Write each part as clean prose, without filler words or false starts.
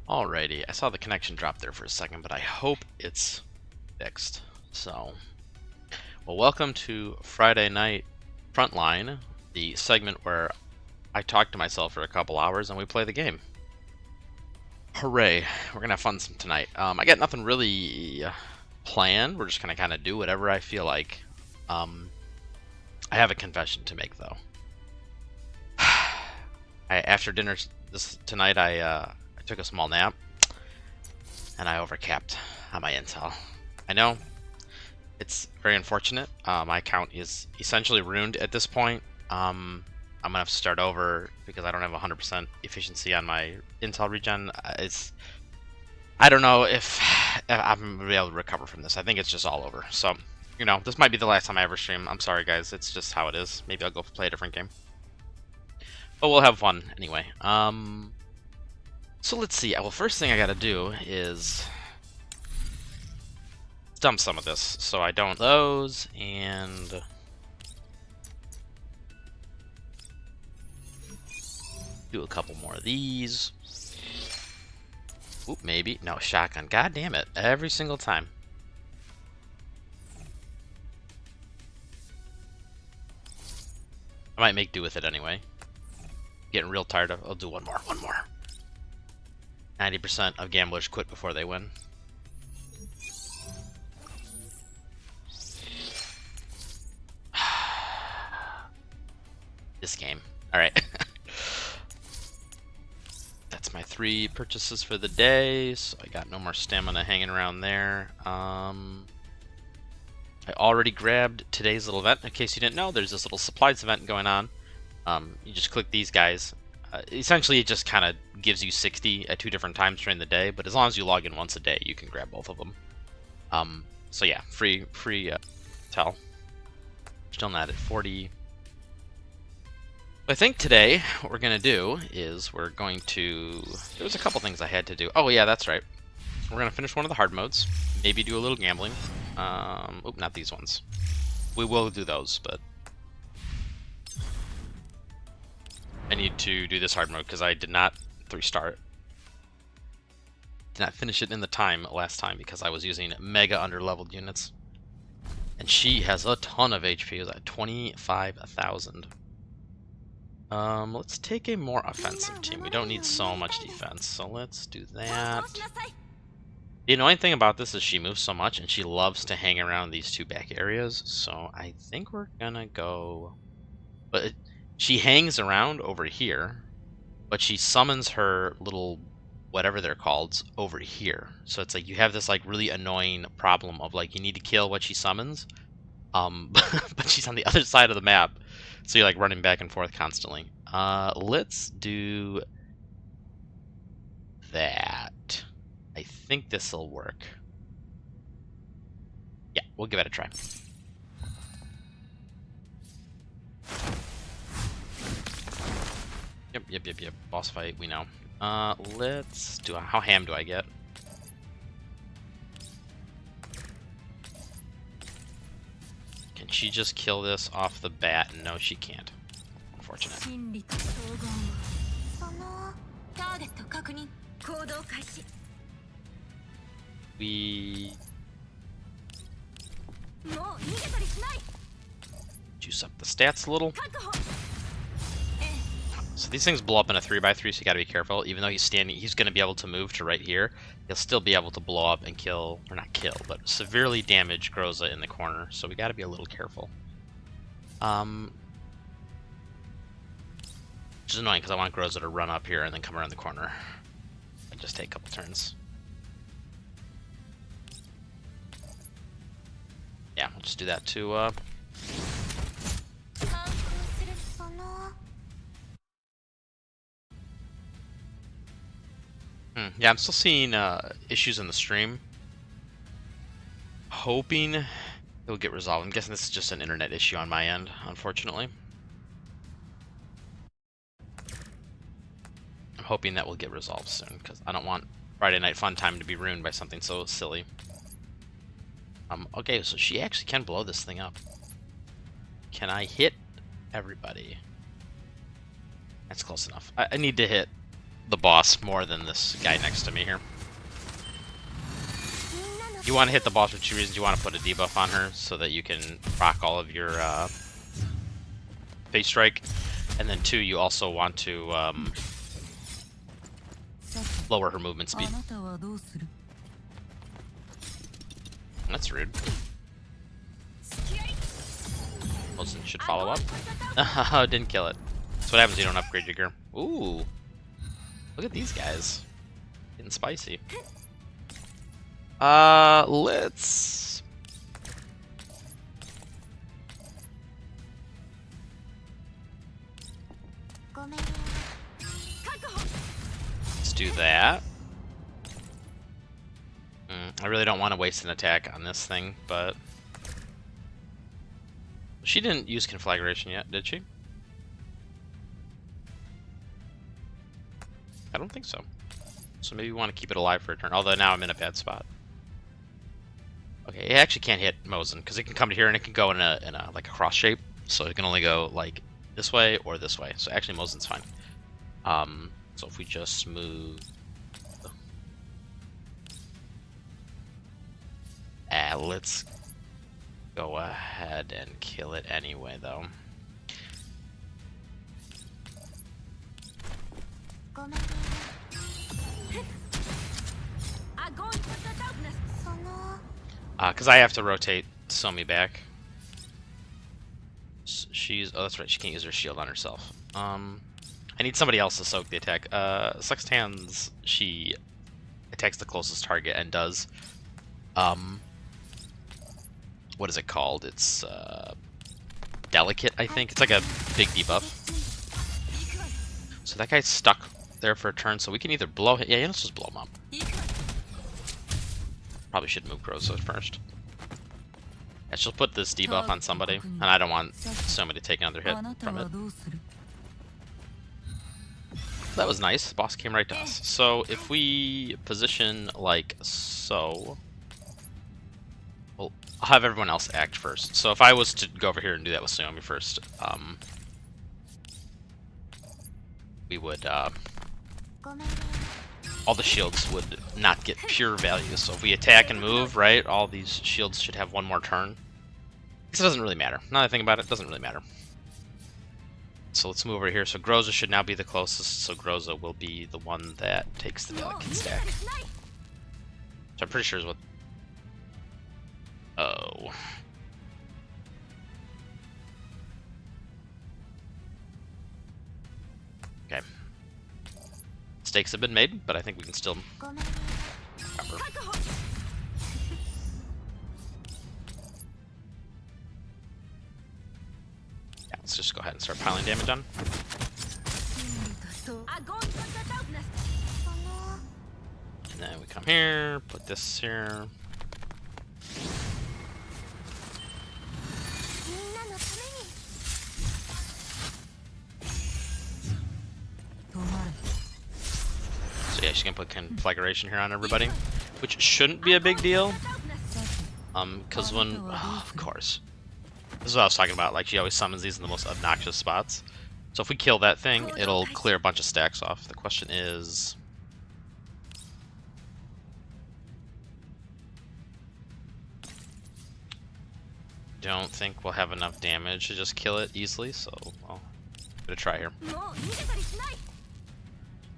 Alrighty, I saw the connection drop there for a second, but I hope it's fixed. So, well, welcome to Friday Night Frontline, the segment where I talk to myself for a couple hours and we play the game. Hooray, we're gonna have fun tonight. I got nothing really planned. We're just gonna kind of do whatever I feel like. I have a confession to make though. After dinner tonight, I took a small nap, and I overcapped on my intel. I know it's very unfortunate. My account is essentially ruined at this point. I'm gonna have to start over because I don't have 100% efficiency on my intel regen. I don't know if I'm gonna be able to recover from this. I think it's just all over. So, you know, this might be the last time I ever stream. I'm sorry, guys. It's just how it is. Maybe I'll go play a different game. But we'll have fun anyway. So let's see. Well, first thing I gotta do is dump some of this so I don't those and do a couple more of these. Oop, maybe. No, shotgun. God damn it. Every single time. I might make do with it anyway. Getting real tired of. I'll do one more. 90% of gamblers quit before they win. This game. Alright. That's my 3 purchases for the day, so I got no more stamina hanging around there. I already grabbed today's little event. In case you didn't know, there's this little supplies event going on. You just click these guys. Essentially, it just kind of gives you 60 at 2 different times during the day, but as long as you log in once a day, you can grab both of them. So yeah, free tell. Still not at 40. I think today what we're gonna do is we're going to. There was a couple things I had to do. Oh yeah, that's right. We're gonna finish one of the hard modes. Maybe do a little gambling. Oop, not these ones. We will do those, but I need to do this hard mode because I did not 3-star it. Did not finish it in the time last time because I was using mega underleveled units. And she has a ton of HP. It was at 25,000. Let's take a more offensive team. We don't need so much defense, so let's do that. The annoying thing about this is she moves so much and she loves to hang around these 2 back areas, so I think we're gonna go. But she hangs around over here, but she summons her little whatever they're called over here. So it's like you have this like really annoying problem of like you need to kill what she summons, but she's on the other side of the map, so you're like running back and forth constantly. Let's do that. I think this will work. Yeah, we'll give it a try. Yep. Boss fight, we know. Let's do how ham do I get? Can she just kill this off the bat? No, she can't. Unfortunate. We juice up the stats a little. So these things blow up in a 3x3, so you gotta be careful. Even though he's standing, he's gonna be able to move to right here. He'll still be able to blow up and kill, or not kill, but severely damage Groza in the corner. So we gotta be a little careful. Which is annoying because I want Groza to run up here and then come around the corner. And just take a couple turns. Yeah, we'll just do that to yeah, I'm still seeing issues in the stream. Hoping it'll get resolved. I'm guessing this is just an internet issue on my end, unfortunately. I'm hoping that will get resolved soon, because I don't want Friday Night Fun Time to be ruined by something so silly. Okay, so she actually can blow this thing up. Can I hit everybody? That's close enough. I need to hit the boss more than this guy next to me here. You want to hit the boss for two reasons. You want to put a debuff on her so that you can proc all of your face strike, and then two, you also want to lower her movement speed. That's rude. Wilson should follow up. Didn't kill it. That's what happens when you don't upgrade your gear. Ooh. Look at these guys. Getting spicy. Let's... Let's do that. I really don't want to waste an attack on this thing, but... She didn't use conflagration yet, did she? I don't think so. So maybe we want to keep it alive for a turn, although now I'm in a bad spot. Okay, it actually can't hit Mosin, because it can come to here and it can go in a like a cross shape, so it can only go like this way or this way. So actually Mosin's fine. So if we just move... let's go ahead and kill it anyway, though. Because I have to rotate Somi back. She's... Oh, that's right, she can't use her shield on herself. I need somebody else to soak the attack. Sextans, she attacks the closest target and does... what is it called? It's delicate, I think. It's like a big debuff. So that guy's stuck there for a turn, so we can either blow him. Yeah, let's just blow him up. Probably should move Groza first. Yeah, she'll put this debuff on somebody, and I don't want somebody to take another hit from it. That was nice. Boss came right to us. So if we position like so... Well, I'll have everyone else act first. So if I was to go over here and do that with Xiaomi first, we would, all the shields would not get pure value. So if we attack and move, right, all these shields should have one more turn. Because it doesn't really matter. Now that I think about it, it doesn't really matter. So let's move over here. So Groza should now be the closest, so Groza will be the one that takes the delicate stack. So I'm pretty sure is what... Oh. Okay. Stakes have been made, but I think we can still cover. Yeah, let's just go ahead and start piling damage on. And then we come here, put this here. So yeah, she's gonna put conflagration here on everybody, which shouldn't be a big deal. Because when, oh, of course, this is what I was talking about. Like, she always summons these in the most obnoxious spots. So if we kill that thing, it'll clear a bunch of stacks off. The question is, don't think we'll have enough damage to just kill it easily. So, well, gonna try here.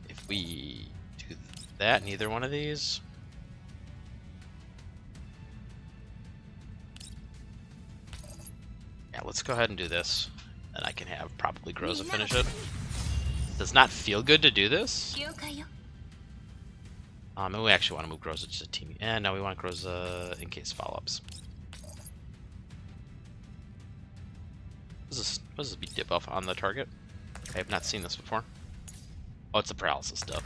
If we do that, neither one of these. Yeah, let's go ahead and do this. And I can have probably Groza finish it. Does not feel good to do this. And we actually want to move Groza to a team. And now we want Groza in case follow-ups. What does this be debuff on the target? I have not seen this before. Oh, it's a paralysis dub.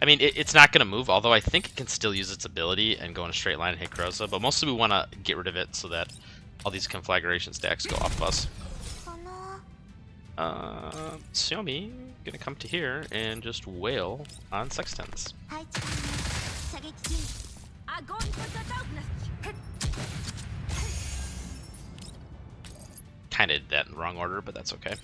I mean, it's not going to move, although I think it can still use its ability and go in a straight line and hit Groza, but mostly we want to get rid of it so that all these conflagration stacks go off of us. Xiaomi gonna come to here and just wail on Sextans. Kinda did that in the wrong order, but that's okay.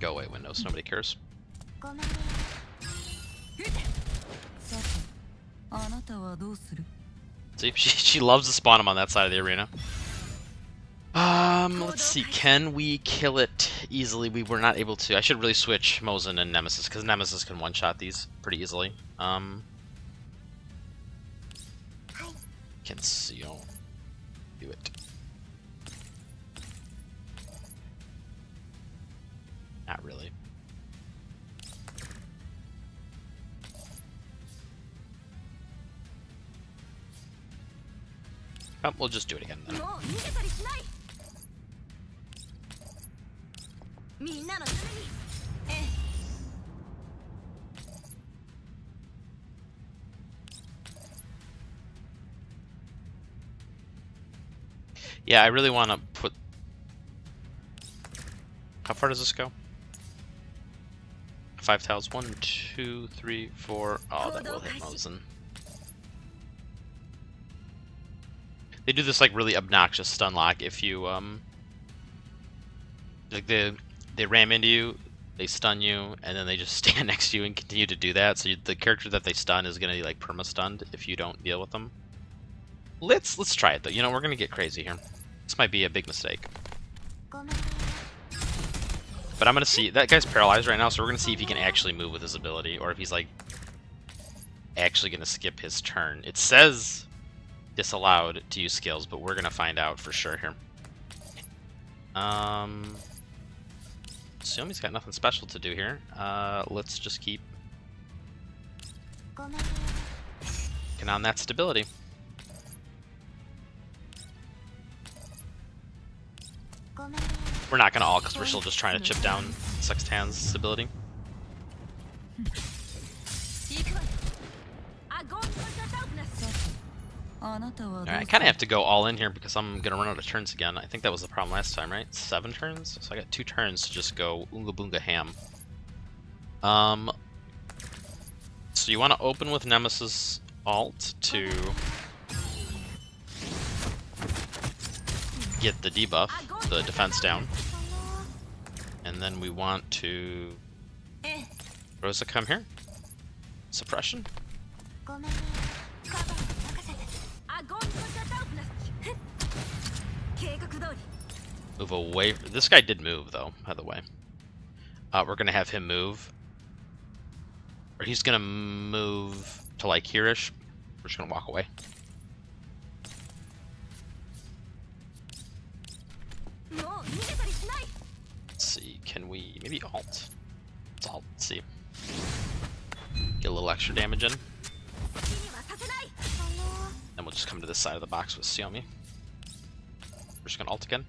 go away, Windows. Nobody cares. See, she loves to spawn him on that side of the arena. Let's see. Can we kill it easily? We were not able to. I should really switch Mosin and Nemesis, because Nemesis can one-shot these pretty easily. Can seal. Do it. Not really. Oh, we'll just do it again then. Yeah, I really want to put... How far does this go? 5 tiles. 1, 2, 3, 4. Oh, that will hit Mosin. They do this like really obnoxious stun lock if you like they ram into you, they stun you, and then they just stand next to you and continue to do that. So the character that they stun is gonna be like perma stunned if you don't deal with them. Let's try it though. You know, we're gonna get crazy here. This might be a big mistake. But I'm gonna see that guy's paralyzed right now, so we're gonna see if he can actually move with his ability, or if he's like actually gonna skip his turn. It says disallowed to use skills, but we're gonna find out for sure here. Xiaomi's got nothing special to do here. Let's just keep getting on that stability. We're not gonna all, because we're still just trying to chip down Sextan's stability. Alright, I kind of have to go all in here because I'm going to run out of turns again. I think that was the problem last time, right? 7 turns? So I got 2 turns to just go Oonga Boonga ham. So you want to open with Nemesis alt to get the debuff, the defense down. And then we want to... Rosa, come here. Suppression. Move away. This guy did move, though, by the way. We're going to have him move. Or he's going to move to, like, here-ish. We're just going to walk away. Let's see. Can we... Maybe alt. Let's alt. Let's see. Get a little extra damage in. Then we'll just come to this side of the box with Xiaomi. We're just gonna ult again.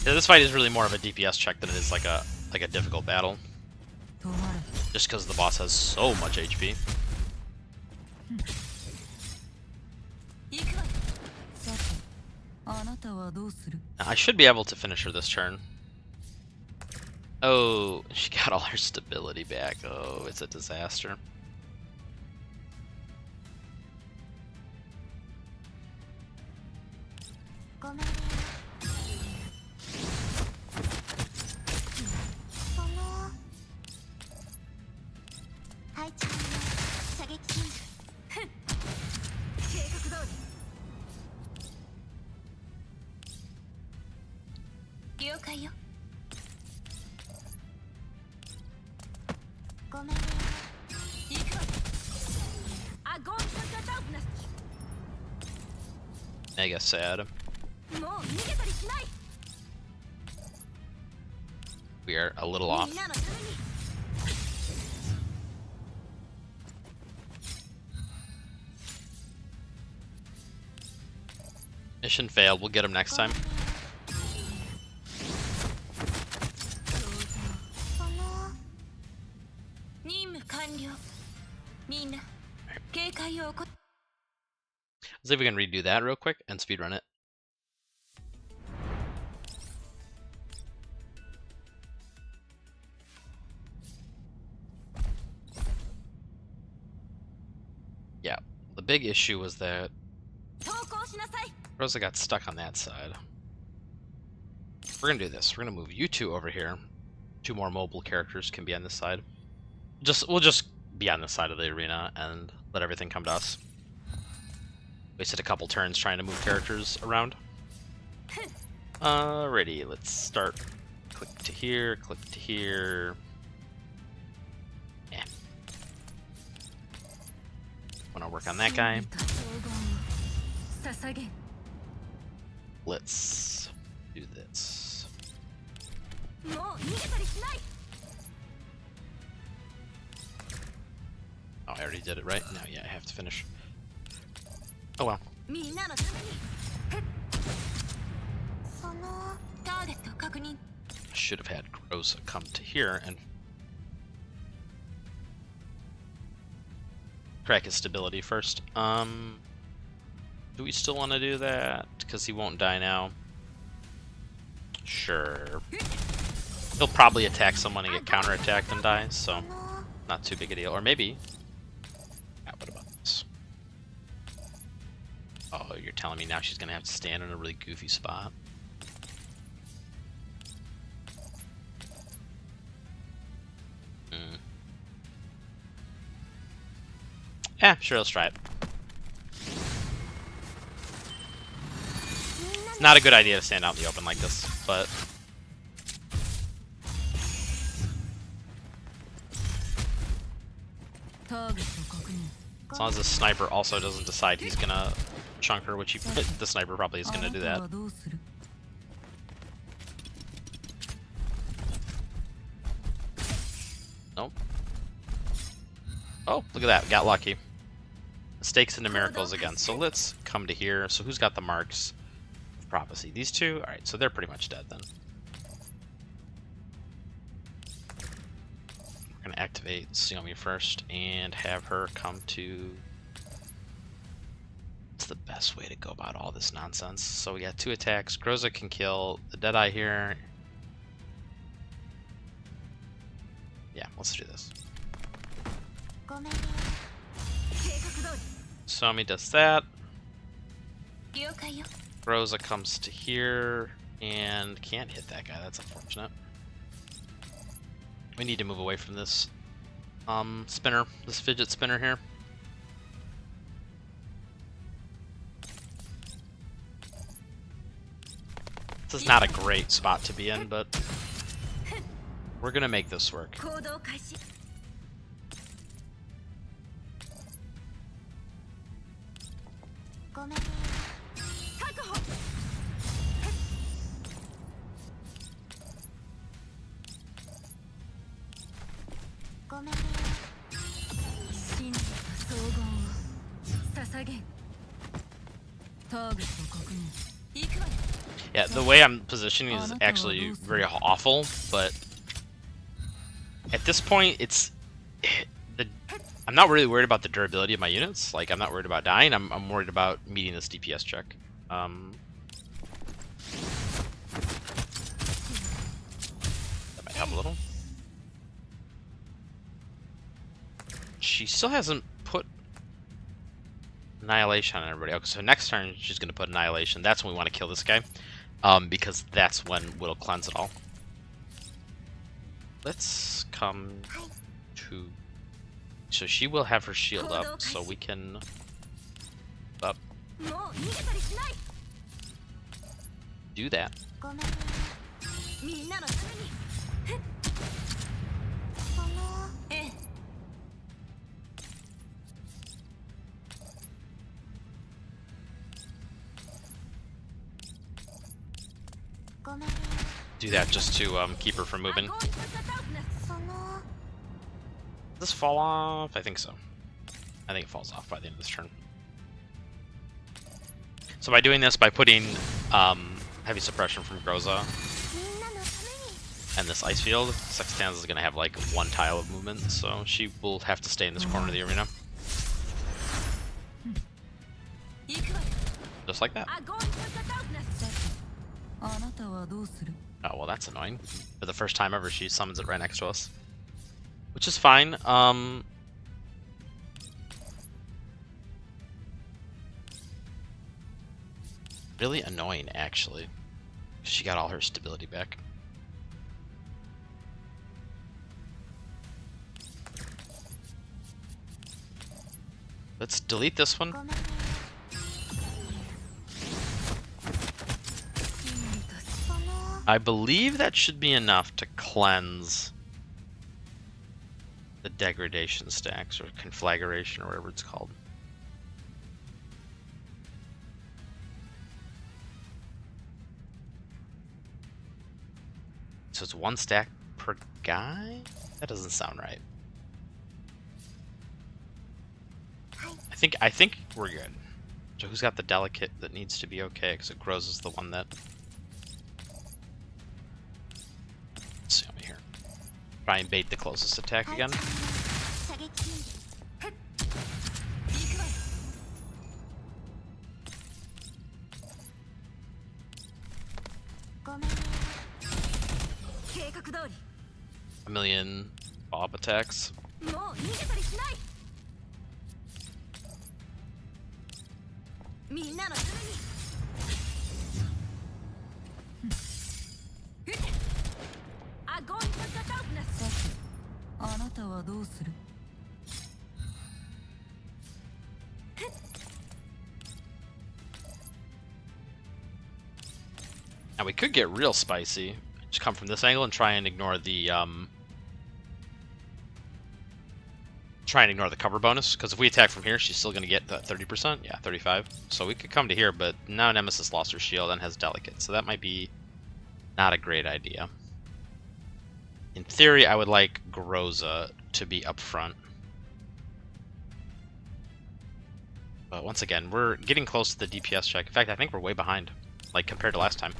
Yeah, this fight is really more of a DPS check than it is like a difficult battle. Just because the boss has so much HP. I should be able to finish her this turn. Oh, she got all her stability back. Oh, it's a disaster. Mega sad. We are a little off. Mission failed. We'll get him next time. Let's see if we can redo that real quick and speedrun it. Yeah, the big issue was that Rosa got stuck on that side. We're gonna do this. We're gonna move you two over here. 2 more mobile characters can be on this side. We'll just be on this side of the arena and let everything come to us. Wasted a couple turns trying to move characters around. Alrighty, let's start. Click to here, click to here. Yeah. Wanna work on that guy. Let's do this. Oh, I already did it, right? No, yeah, I have to finish. Oh well. I should have had Rosa come to here and crack his stability first. Do we still want to do that? Because he won't die now. Sure. He'll probably attack someone and get counterattacked and die, so not too big a deal. Or maybe... Yeah, what about this? Oh, you're telling me now she's going to have to stand in a really goofy spot? Yeah, sure, let's try it. It's not a good idea to stand out in the open like this, but... As long as the sniper also doesn't decide he's gonna chunk her, which the sniper probably is gonna do that. Nope. Oh, look at that, got lucky. Mistakes into miracles again. So let's come to here. So who's got the marks of prophecy? These two? Alright, so they're pretty much dead then. We're gonna activate Xiaomi first and have her come to... What's the best way to go about all this nonsense? So we got 2 attacks. Groza can kill the Deadeye here. Yeah, let's do this. Xiaomi does that. Rosa comes to here and can't hit that guy. That's unfortunate. We need to move away from this spinner, this fidget spinner here. This is not a great spot to be in, but we're gonna make this work. Yeah, the way I'm positioning is actually very awful, but at this point, I'm not really worried about the durability of my units. Like, I'm not worried about dying. I'm worried about meeting this DPS check. That might help a little. She still hasn't put Annihilation on everybody. Okay, so next turn she's going to put Annihilation. That's when we want to kill this guy, because that's when we'll cleanse it all. Let's come to... So she will have her shield up, so we can... Up. Do that. Do that just to keep her from moving. Does this fall off? I think so. I think it falls off by the end of this turn. So by doing this, by putting heavy suppression from Groza and this ice field, Sextans is going to have like 1 tile of movement, so she will have to stay in this corner of the arena. Just like that. Oh, well, that's annoying. For the first time ever, she summons it right next to us. Which is fine. Really annoying, actually. She got all her stability back. Let's delete this one. I believe that should be enough to cleanse the degradation stacks, or conflagration, or whatever it's called. So it's 1 stack per guy? That doesn't sound right. I think we're good. So who's got the delicate that needs to be okay? Because it grows is the one that. Let's see over here. Try and bait the closest attack again. A million bob attacks. Now we could get real spicy. Just come from this angle and try and ignore the cover bonus, because if we attack from here, she's still going to get that 30%. Yeah, 35. So we could come to here, but now Nemesis lost her shield and has delicate, so that might be not a great idea. In theory, I would like Groza to be up front. But once again, we're getting close to the DPS check. In fact, I think we're way behind, like compared to last time.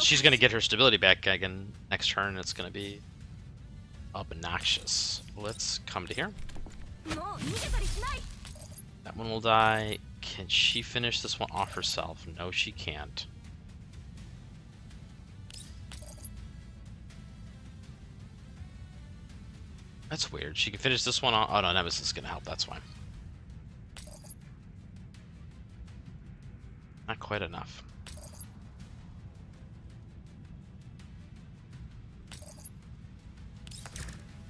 She's going to get her stability back again next turn. It's going to be obnoxious. Let's come to here. That one will die. Can she finish this one off herself? No, she can't. That's weird. She can finish this one off. Oh no, Nemesis is going to help. That's why. Not quite enough.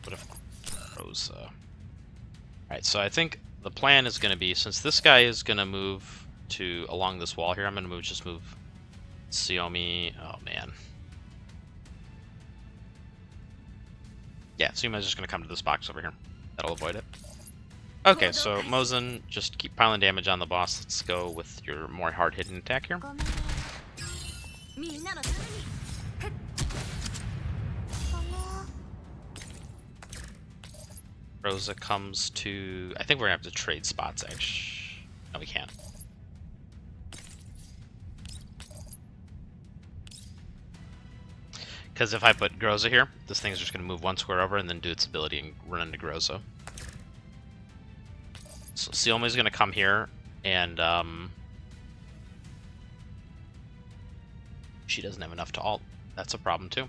What if Rosa? Alright, so I think the plan is going to be, since this guy is going to move to along this wall here, I'm going to just move Xiaomi. Oh man. Yeah, Xiaomi's just going to come to this box over here. That'll avoid it. Okay, so Mozen, just keep piling damage on the boss. Let's go with your more hard-hitting attack here. Rosa comes to... I think we're going to have to trade spots, actually. No, we can't. Because if I put Groza here, this thing's just going to move 1 square over and then do its ability and run into Groza. So Xiaomi's going to come here, and she doesn't have enough to ult. That's a problem too.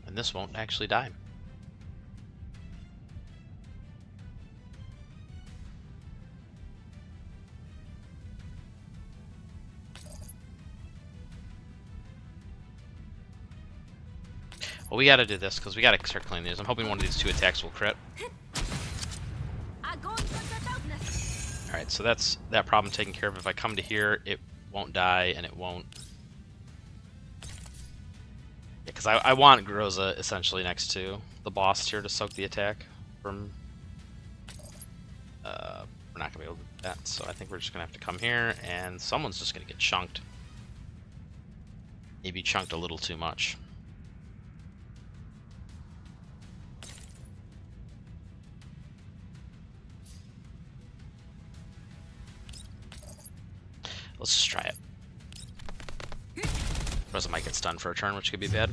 And this won't actually die. Well, we gotta do this, because we gotta start cleaning these. I'm hoping one of these 2 attacks will crit. Alright, so that's that problem taken care of. If I come to here, it won't die, and it won't... Yeah, because I want Groza, essentially, next to the boss here to soak the attack from... we're not gonna be able to do that, so I think we're just gonna have to come here, and someone's just gonna get chunked. Maybe chunked a little too much. Let's just try it. Rosa might get stunned for a turn, which could be bad.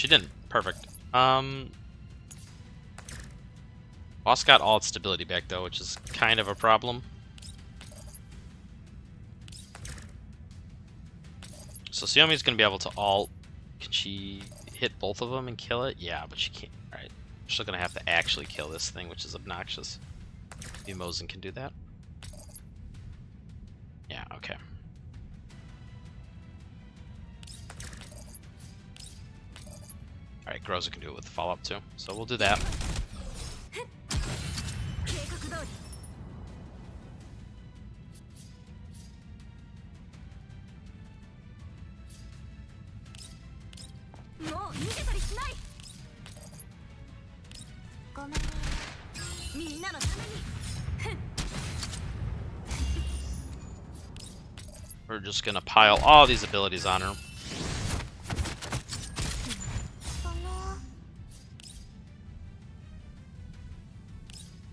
she didn't. Perfect. Boss got all its stability back though, which is kind of a problem. So Xiaomi's gonna be able to ult. Can she hit both of them and kill it? Yeah, but she can't. Alright. We're still gonna have to actually kill this thing, which is obnoxious. Maybe Mosin can do that. Yeah, okay. Alright, Groza can do it with the follow-up too. So we'll do that. We're just gonna pile all these abilities on her.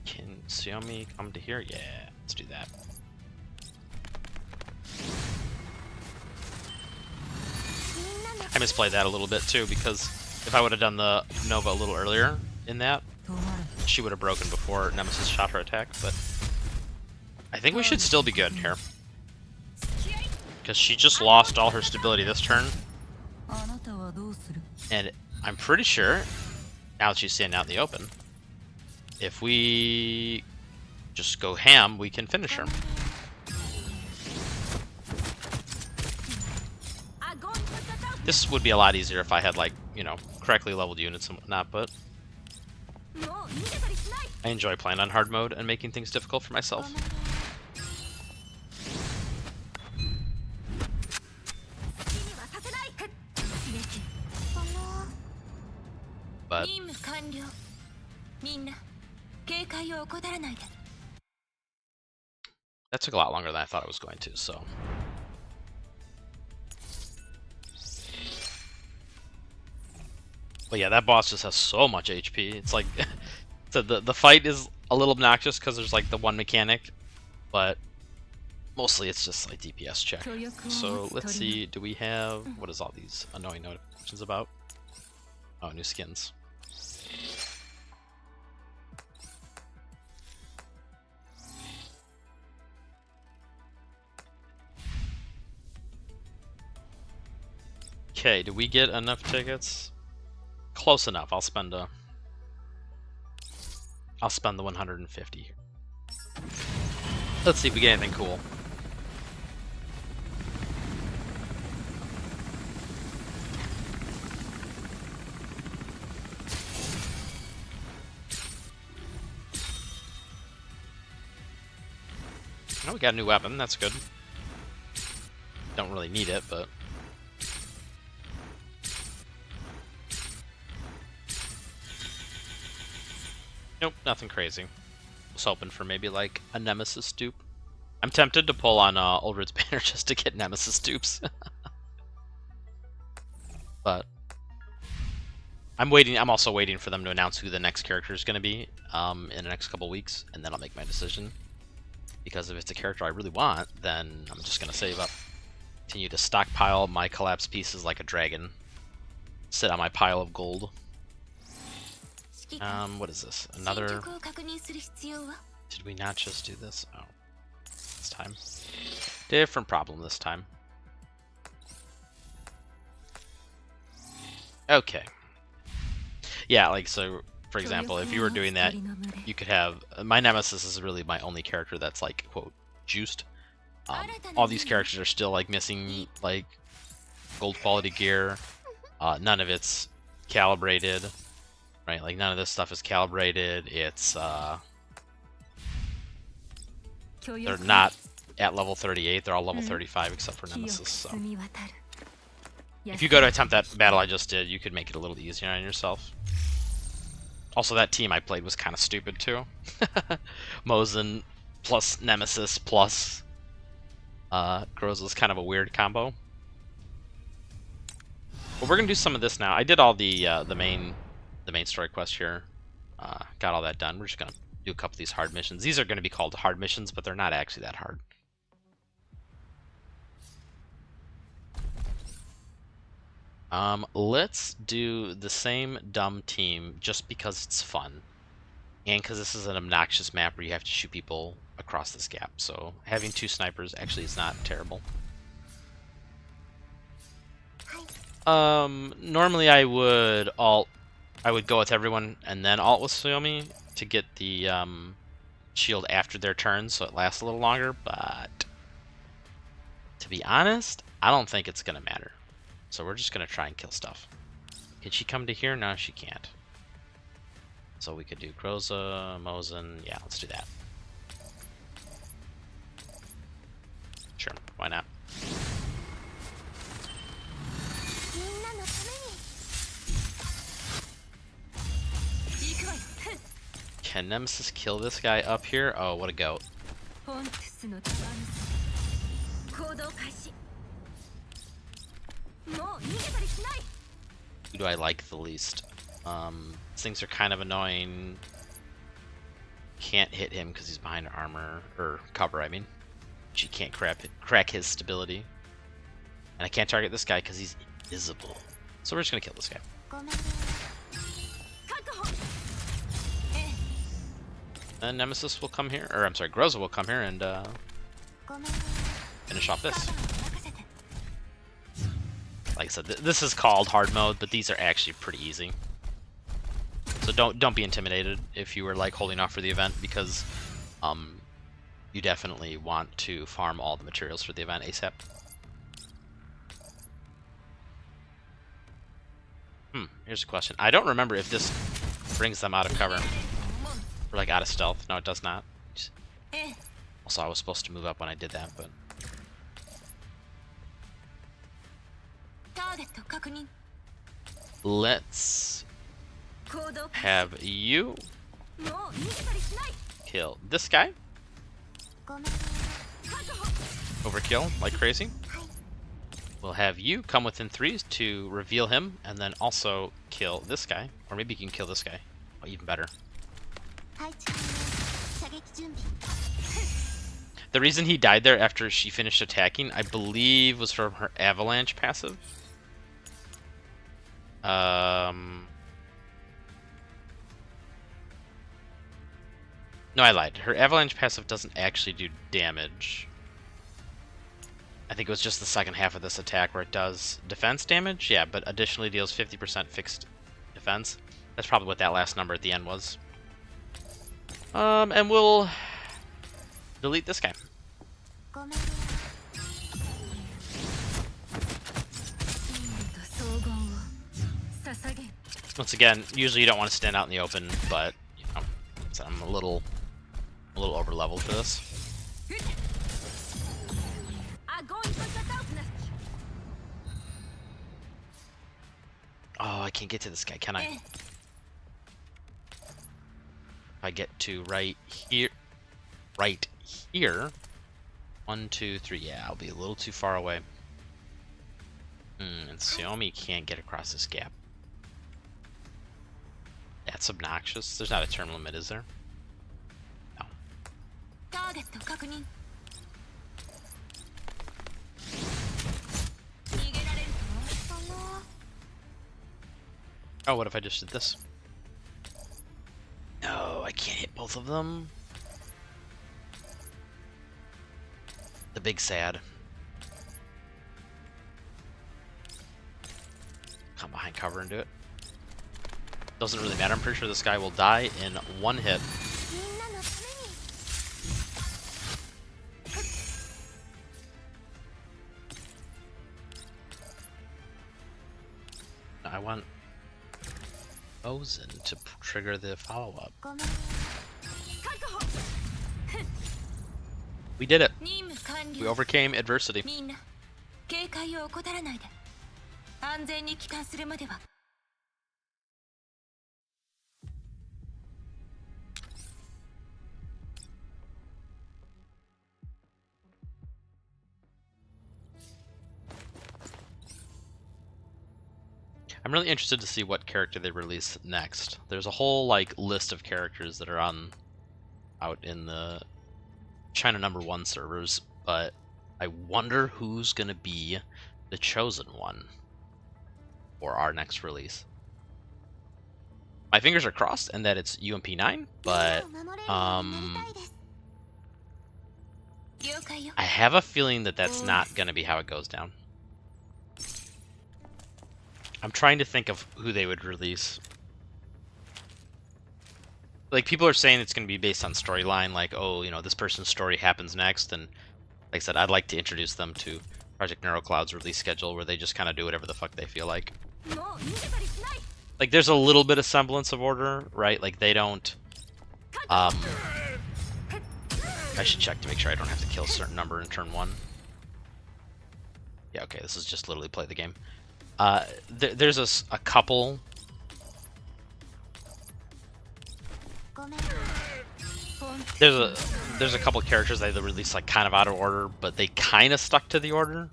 Can Xiaomi come to here? Yeah, let's do that. I misplayed that a little bit too, because if I would have done the Nova a little earlier in that, she would have broken before Nemesis shot her attack, but I think we should still be good here. Because she just lost all her stability this turn. And I'm pretty sure, now that she's standing out in the open, if we just go ham, we can finish her. This would be a lot easier if I had, like, you know, correctly leveled units and whatnot, but I enjoy playing on hard mode and making things difficult for myself. But that took a lot longer than I thought it was going to, so. But yeah, that boss just has so much HP. It's like, so the fight is a little obnoxious because there's like the one mechanic, but mostly it's just like DPS check. So let's see, do we have, what is all these annoying notifications about? Oh, new skins. Okay, do we get enough tickets? Close enough. I'll spend the 150 here. Let's see if we get anything cool. Oh, we got a new weapon. That's good. Don't really need it, but nope, nothing crazy. Was hoping for maybe like a Nemesis dupe. I'm tempted to pull on Uldred's banner just to get Nemesis dupes. But I'm waiting. I'm also waiting for them to announce who the next character is going to be in the next couple weeks, and then I'll make my decision. Because if it's a character I really want, then I'm just going to save up. Continue to stockpile my collapsed pieces like a dragon. Sit on my pile of gold. What is this? Another... Did we not just do this? Oh. This time. Different problem this time. Okay. Yeah, like, so, for example, if you were doing that, you could have... My Nemesis is really my only character that's, like, quote, juiced. All these characters are still, like, missing, like, gold quality gear. None of it's calibrated. Right, like none of this stuff is calibrated. It's they're not at level 38. They're all level 35 except for Nemesis. So if you go to attempt that battle I just did, you could make it a little easier on yourself. Also, that team I played was kind of stupid too. Mosin plus Nemesis plus Groza was kind of a weird combo. But we're gonna do some of this now. I did all the main story quest here. Got all that done. We're just gonna do a couple of these hard missions. These are gonna be called hard missions, but they're not actually that hard. Let's do the same dumb team just because it's fun. And because this is an obnoxious map where you have to shoot people across this gap. So having 2 snipers actually is not terrible. Normally I would go with everyone and then alt with Xiaomi to get the shield after their turn so it lasts a little longer, but to be honest, I don't think it's gonna matter. So we're just gonna try and kill stuff. Can she come to here? No, she can't. So we could do Groza, Mosin. Yeah, let's do that. Sure, why not? Can Nemesis kill this guy up here? Oh, what a goat. Who do I like the least? These things are kind of annoying. Can't hit him because he's behind armor, or cover, I mean. She can't crack his stability. And I can't target this guy because he's invisible. So we're just gonna kill this guy. And Nemesis will come here, or I'm sorry, Groza will come here and finish off this. Like I said, this is called hard mode, but these are actually pretty easy. So don't be intimidated if you were like holding off for the event, because you definitely want to farm all the materials for the event ASAP. Here's a question. I don't remember if this brings them out of cover. Or like out of stealth. No, it does not. Also, I was supposed to move up when I did that, but... Let's have you kill this guy. Overkill like crazy. We'll have you come within 3 to reveal him, and then also kill this guy. Or maybe you can kill this guy. Oh, even better. The reason he died there after she finished attacking, I believe, was from her avalanche passive. No, I lied. Her avalanche passive doesn't actually do damage. I think it was just the second half of this attack where it does defense damage. Yeah, but additionally deals 50% fixed defense. That's probably what that last number at the end was. And we'll delete this guy. Once again, usually you don't want to stand out in the open, but you know, so I'm a little over leveled for this. Oh, I can't get to this guy, can I? If I get to right here, 1, 2, 3. Yeah, I'll be a little too far away. And Xiaomi can't get across this gap. That's obnoxious. There's not a turn limit, is there? No. Oh, what if I just did this? No, I can't hit both of them. The big sad. Come behind cover and do it. Doesn't really matter. I'm pretty sure this guy will die in 1 hit. I want Ozen to trigger the follow-up. We did it. We overcame adversity. I'm really interested to see what character they release next. There's a whole like list of characters that are out in the China #1 servers, but I wonder who's gonna be the chosen one. for our next release. My fingers are crossed and that it's UMP9, but I have a feeling that that's not going to be how it goes down. I'm trying to think of who they would release. Like, people are saying it's going to be based on storyline, like, oh, you know, this person's story happens next, and like I said, I'd like to introduce them to Project NeuroCloud's release schedule, where they just kind of do whatever the fuck they feel like. Like, there's a little bit of semblance of order, right? Like, they don't... I should check to make sure I don't have to kill a certain number in turn 1. Yeah, okay, this is just literally play the game. There's a couple... There's a couple characters they released like kind of out of order, but they kind of stuck to the order.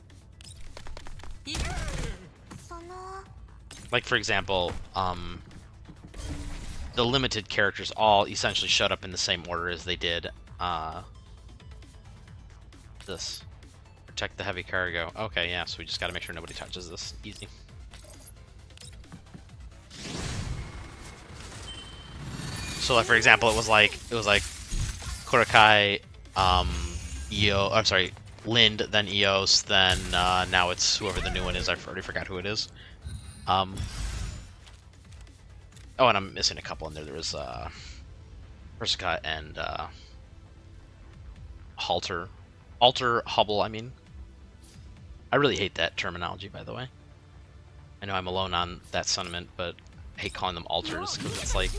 Like, for example, the limited characters all essentially showed up in the same order as they did this. Protect the heavy cargo. Okay, yeah, so we just gotta make sure nobody touches this. Easy. So, like, for example, it was like Korakai, EO, I'm sorry, Lind, then Eos, then now it's whoever the new one is. I already forgot who it is. Oh, and I'm missing a couple in there. There was Persica and Alter Hubble, I mean. I really hate that terminology, by the way. I know I'm alone on that sentiment, but I hate calling them alters, because it's like,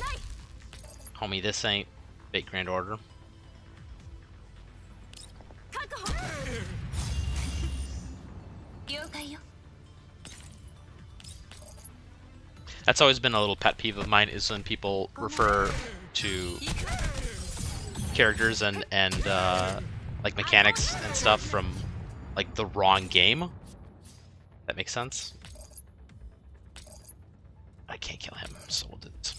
homie, this ain't Fate Grand Order. That's always been a little pet peeve of mine, is when people refer to characters and like mechanics and stuff from like the wrong game. That makes sense. I can't kill him, so we'll do this.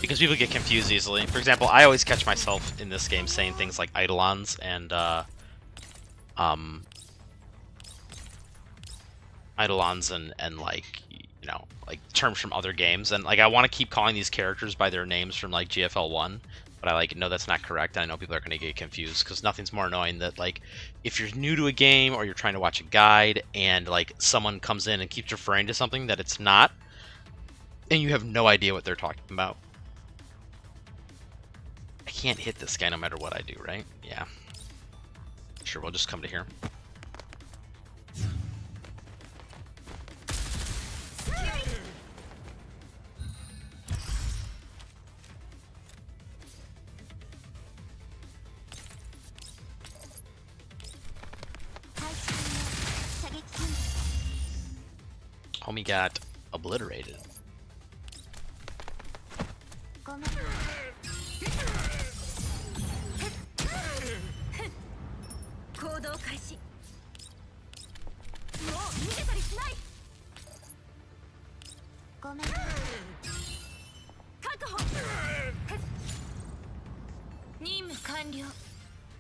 Because people get confused easily. For example, I always catch myself in this game saying things like Eidolons and Eidolons and like, you know, like terms from other games, and like I want to keep calling these characters by their names from like GFL1, but I like, no, that's not correct. And I know people are going to get confused, because nothing's more annoying that, like, if you're new to a game or you're trying to watch a guide and like someone comes in and keeps referring to something that it's not, and you have no idea what they're talking about. I can't hit this guy no matter what I do, right? Yeah. Sure, we'll just come to here. Homie got obliterated.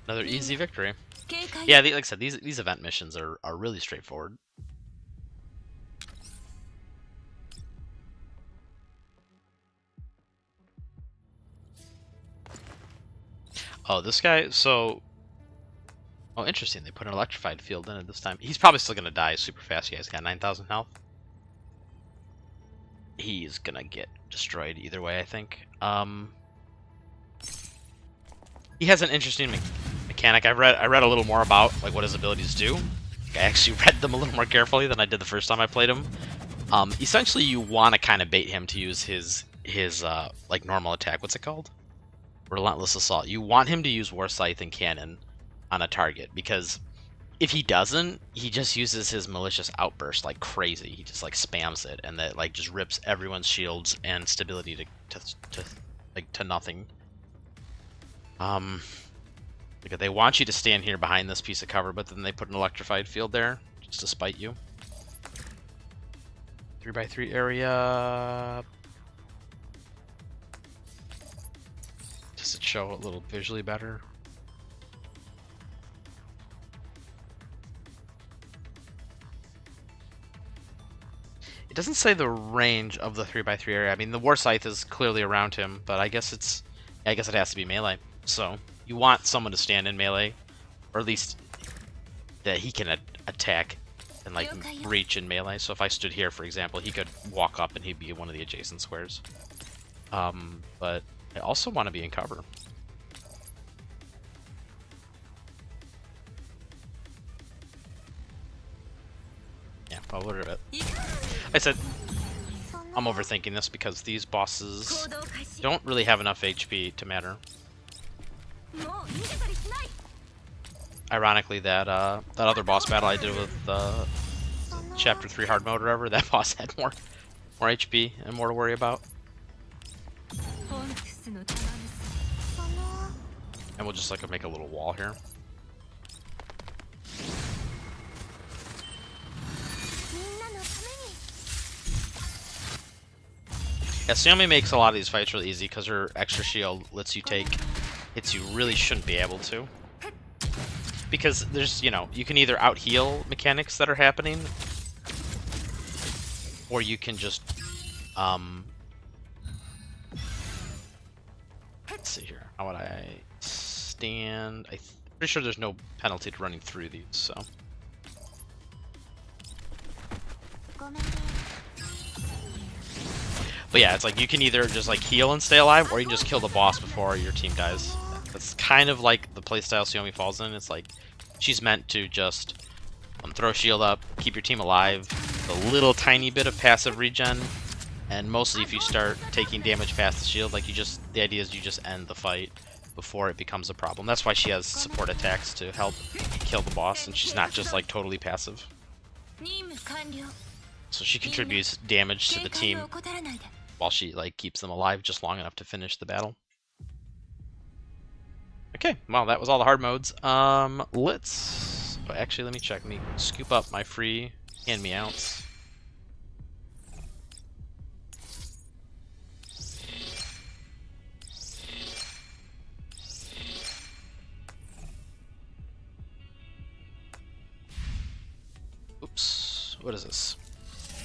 Another easy victory. Yeah, like I said, these event missions are really straightforward. Oh, this guy, so... Oh, interesting, they put an electrified field in it this time. He's probably still gonna die super fast. He has got 9,000 health. He's gonna get destroyed either way, I think. He has an interesting mechanic. I read a little more about like what his abilities do. I actually read them a little more carefully than I did the first time I played him. Essentially, you want to kind of bait him to use his like normal attack. What's it called? Relentless Assault. You want him to use War Scythe and Cannon on a target, because if he doesn't, he just uses his Malicious Outburst like crazy. He just like spams it, and that like just rips everyone's shields and stability to nothing. Because they want you to stand here behind this piece of cover, but then they put an electrified field there just to spite you. 3x3 area. Does it show a little visually better? It doesn't say the range of the 3x3 area. I mean, the War Scythe is clearly around him, but I guess I guess it has to be melee. So you want someone to stand in melee, or at least that he can attack and like reach in melee. So if I stood here, for example, he could walk up and he'd be one of the adjacent squares. But I also want to be in cover. Yeah, well, what are it? I said I'm overthinking this because these bosses don't really have enough HP to matter. Ironically, that other boss battle I did with Chapter 3 hard mode or whatever, that boss had more HP and more to worry about. And we'll just like make a little wall here. Yeah, Xiaomi makes a lot of these fights really easy because her extra shield lets you take hits you really shouldn't be able to. Because there's, you know, you can either out-heal mechanics that are happening, or you can just, let's see here. How would I stand? I'm pretty sure there's no penalty to running through these, so. But yeah, it's like you can either just like heal and stay alive, or you can just kill the boss before your team dies. That's kind of like the playstyle Xiaomi falls in. It's like she's meant to just throw a shield up, keep your team alive, a little tiny bit of passive regen, and mostly if you start taking damage past the shield, like the idea is you just end the fight before it becomes a problem. That's why she has support attacks to help kill the boss, and she's not just like totally passive. So she contributes damage to the team while she like keeps them alive just long enough to finish the battle. Okay, well that was all the hard modes. Actually, let me check. Let me scoop up my free hand-me-outs. Oops, what is this?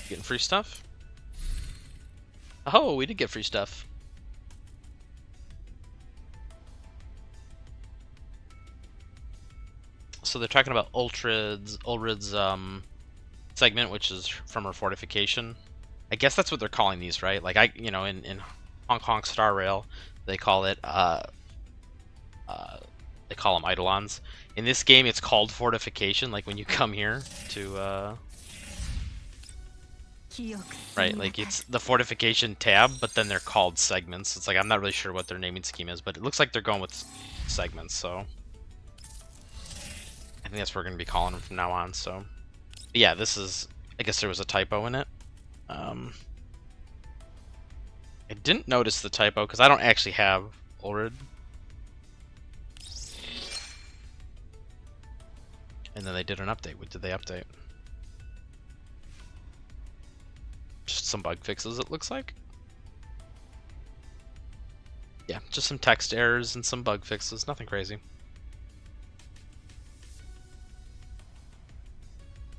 Getting free stuff? Oh, we did get free stuff. So they're talking about Ulrid's segment, which is from her fortification. I guess that's what they're calling these, right? Like in Hong Kong Star Rail, they call it they call them eidolons. In this game, it's called fortification. Like when you come here to right, like it's the fortification tab, but then they're called segments. It's like I'm not really sure what their naming scheme is, but it looks like they're going with segments. So I think that's what we're going to be calling them from now on. So yeah, this is, I guess there was a typo in it. I didn't notice the typo because I don't actually have Ulrid. And then they did an update. What did they update? Just some bug fixes, it looks like. Yeah, just some text errors and some bug fixes. Nothing crazy.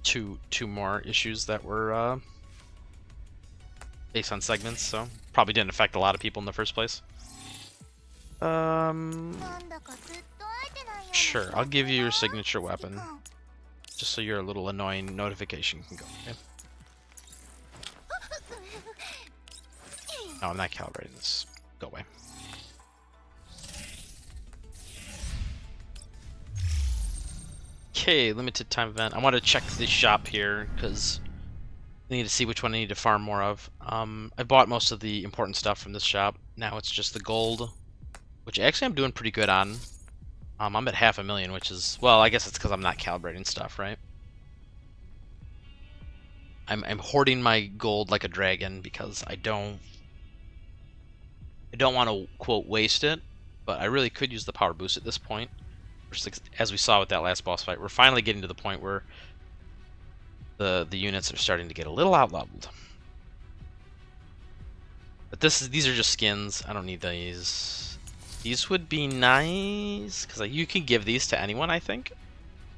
Two more issues that were based on segments, so probably didn't affect a lot of people in the first place. Sure, I'll give you your signature weapon, just so your little annoying notification can go. Okay? Oh, I'm not calibrating this. Go away. Okay, limited time event. I want to check the shop here because I need to see which one I need to farm more of. I bought most of the important stuff from this shop. Now it's just the gold, which actually I'm doing pretty good on. I'm at 500,000, which is, well, I guess it's because I'm not calibrating stuff, right? I'm hoarding my gold like a dragon because I don't want to, quote, waste it, but I really could use the power boost at this point. As we saw with that last boss fight, we're finally getting to the point where the units are starting to get a little out-leveled. But these are just skins. I don't need these. These would be nice, because you can give these to anyone, I think,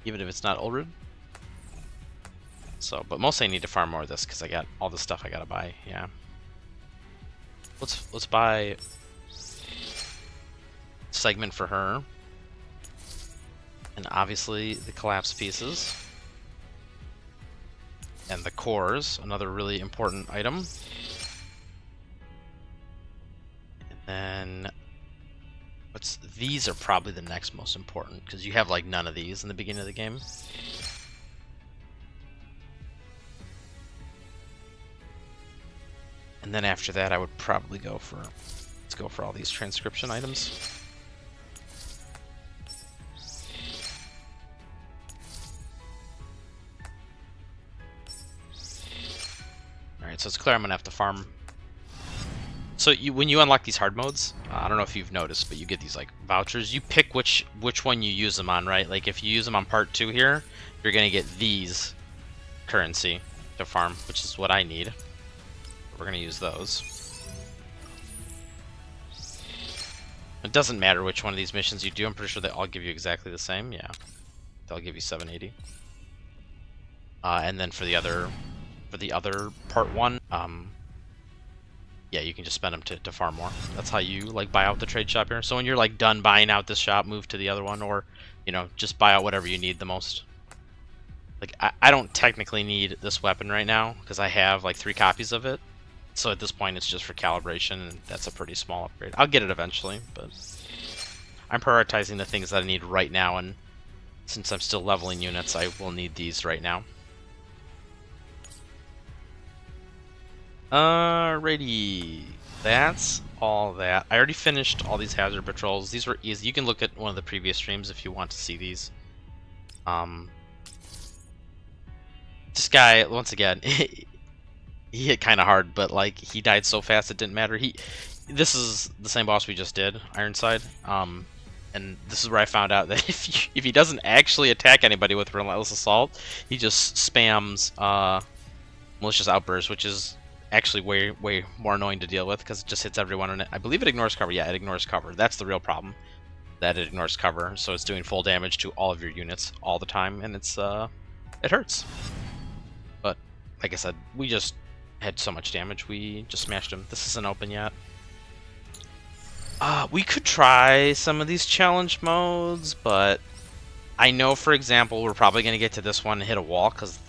even if it's not Ulrid. So, but mostly I need to farm more of this because I got all the stuff I gotta buy. Yeah. Let's buy segment for her, and obviously the collapse pieces and the cores, another really important item. And then these are probably the next most important because you have like none of these in the beginning of the game. And then after that, I would probably go for, let's go for all these transcription items. Alright, so it's clear I'm gonna have to farm. So when you unlock these hard modes, I don't know if you've noticed, but you get these like vouchers. You pick which one you use them on, right? Like if you use them on part 2 here, you're gonna get these currency to farm, which is what I need. We're gonna use those. It doesn't matter which one of these missions you do. I'm pretty sure they all give you exactly the same. Yeah, they'll give you 780. And then for the other part 1, yeah, you can just spend them to farm more. That's how you like buy out the trade shop here. So when you're like done buying out this shop, move to the other one, or you know, just buy out whatever you need the most. Like I don't technically need this weapon right now because I have like 3 copies of it. So at this point, it's just for calibration, and that's a pretty small upgrade. I'll get it eventually, but I'm prioritizing the things that I need right now, and since I'm still leveling units, I will need these right now. Alrighty, that's all that. I already finished all these hazard patrols. These were easy. You can look at one of the previous streams if you want to see these. This guy, once again, he hit kind of hard, but like he died so fast it didn't matter. This is the same boss we just did, Ironside. And this is where I found out that if he doesn't actually attack anybody with Relentless Assault, he just spams Malicious Outburst, which is actually way more annoying to deal with because it just hits everyone in it. I believe it ignores cover. Yeah, it ignores cover. That's the real problem. That it ignores cover, so it's doing full damage to all of your units all the time, and it hurts. But like I said, we just had so much damage, we just smashed him. This isn't open yet. We could try some of these challenge modes, but I know, for example, we're probably going to get to this one and hit a wall because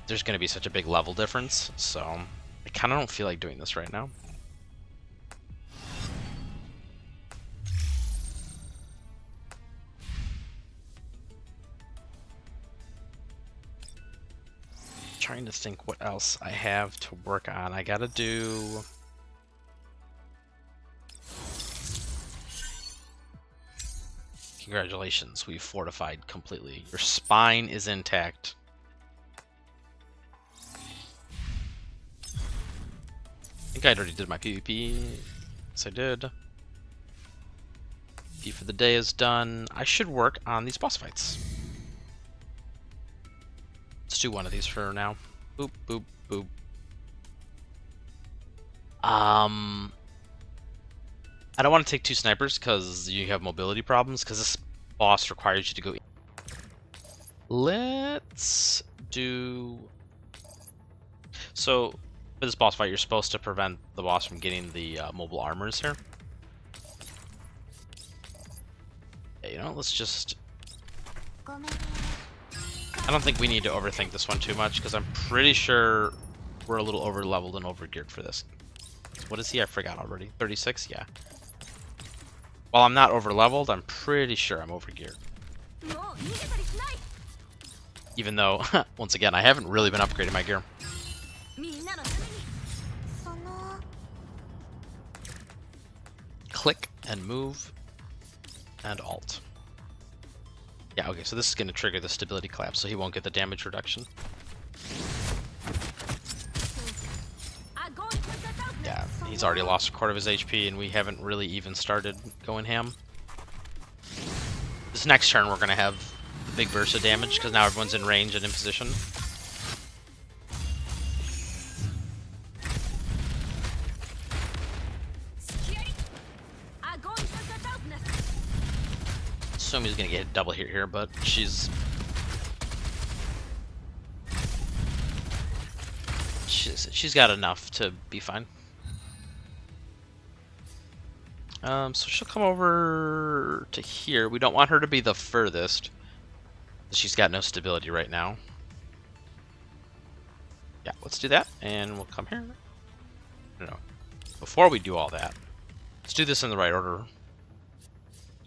there's going to be such a big level difference, so I kind of don't feel like doing this right now. Trying to think what else I have to work on. I gotta do... Congratulations, we've fortified completely. Your spine is intact. I think I already did my PvP. Yes, I did. PvP for the day is done. I should work on these boss fights. Let's do one of these for now. Boop, boop, boop. I don't want to take 2 snipers because you have mobility problems, because this boss requires you to go in. Let's do... So, for this boss fight, you're supposed to prevent the boss from getting the mobile armors here. Yeah, you know, let's just... I don't think we need to overthink this one too much, because I'm pretty sure we're a little over-leveled and over-geared for this. What is he? I forgot already. 36? Yeah. While I'm not over-leveled, I'm pretty sure I'm over-geared. Even though, once again, I haven't really been upgrading my gear. Click and move and alt. Yeah, okay, so this is going to trigger the stability collapse, so he won't get the damage reduction. Yeah, he's already lost a quarter of his HP, and we haven't really even started going ham. This next turn, we're going to have a big burst of damage, because now everyone's in range and in position. Assume he's gonna get a double hit here, but she's she's got enough to be fine. So she'll come over to here. We don't want her to be the furthest. She's got no stability right now. Yeah, let's do that, and we'll come here. No. Before we do all that, let's do this in the right order.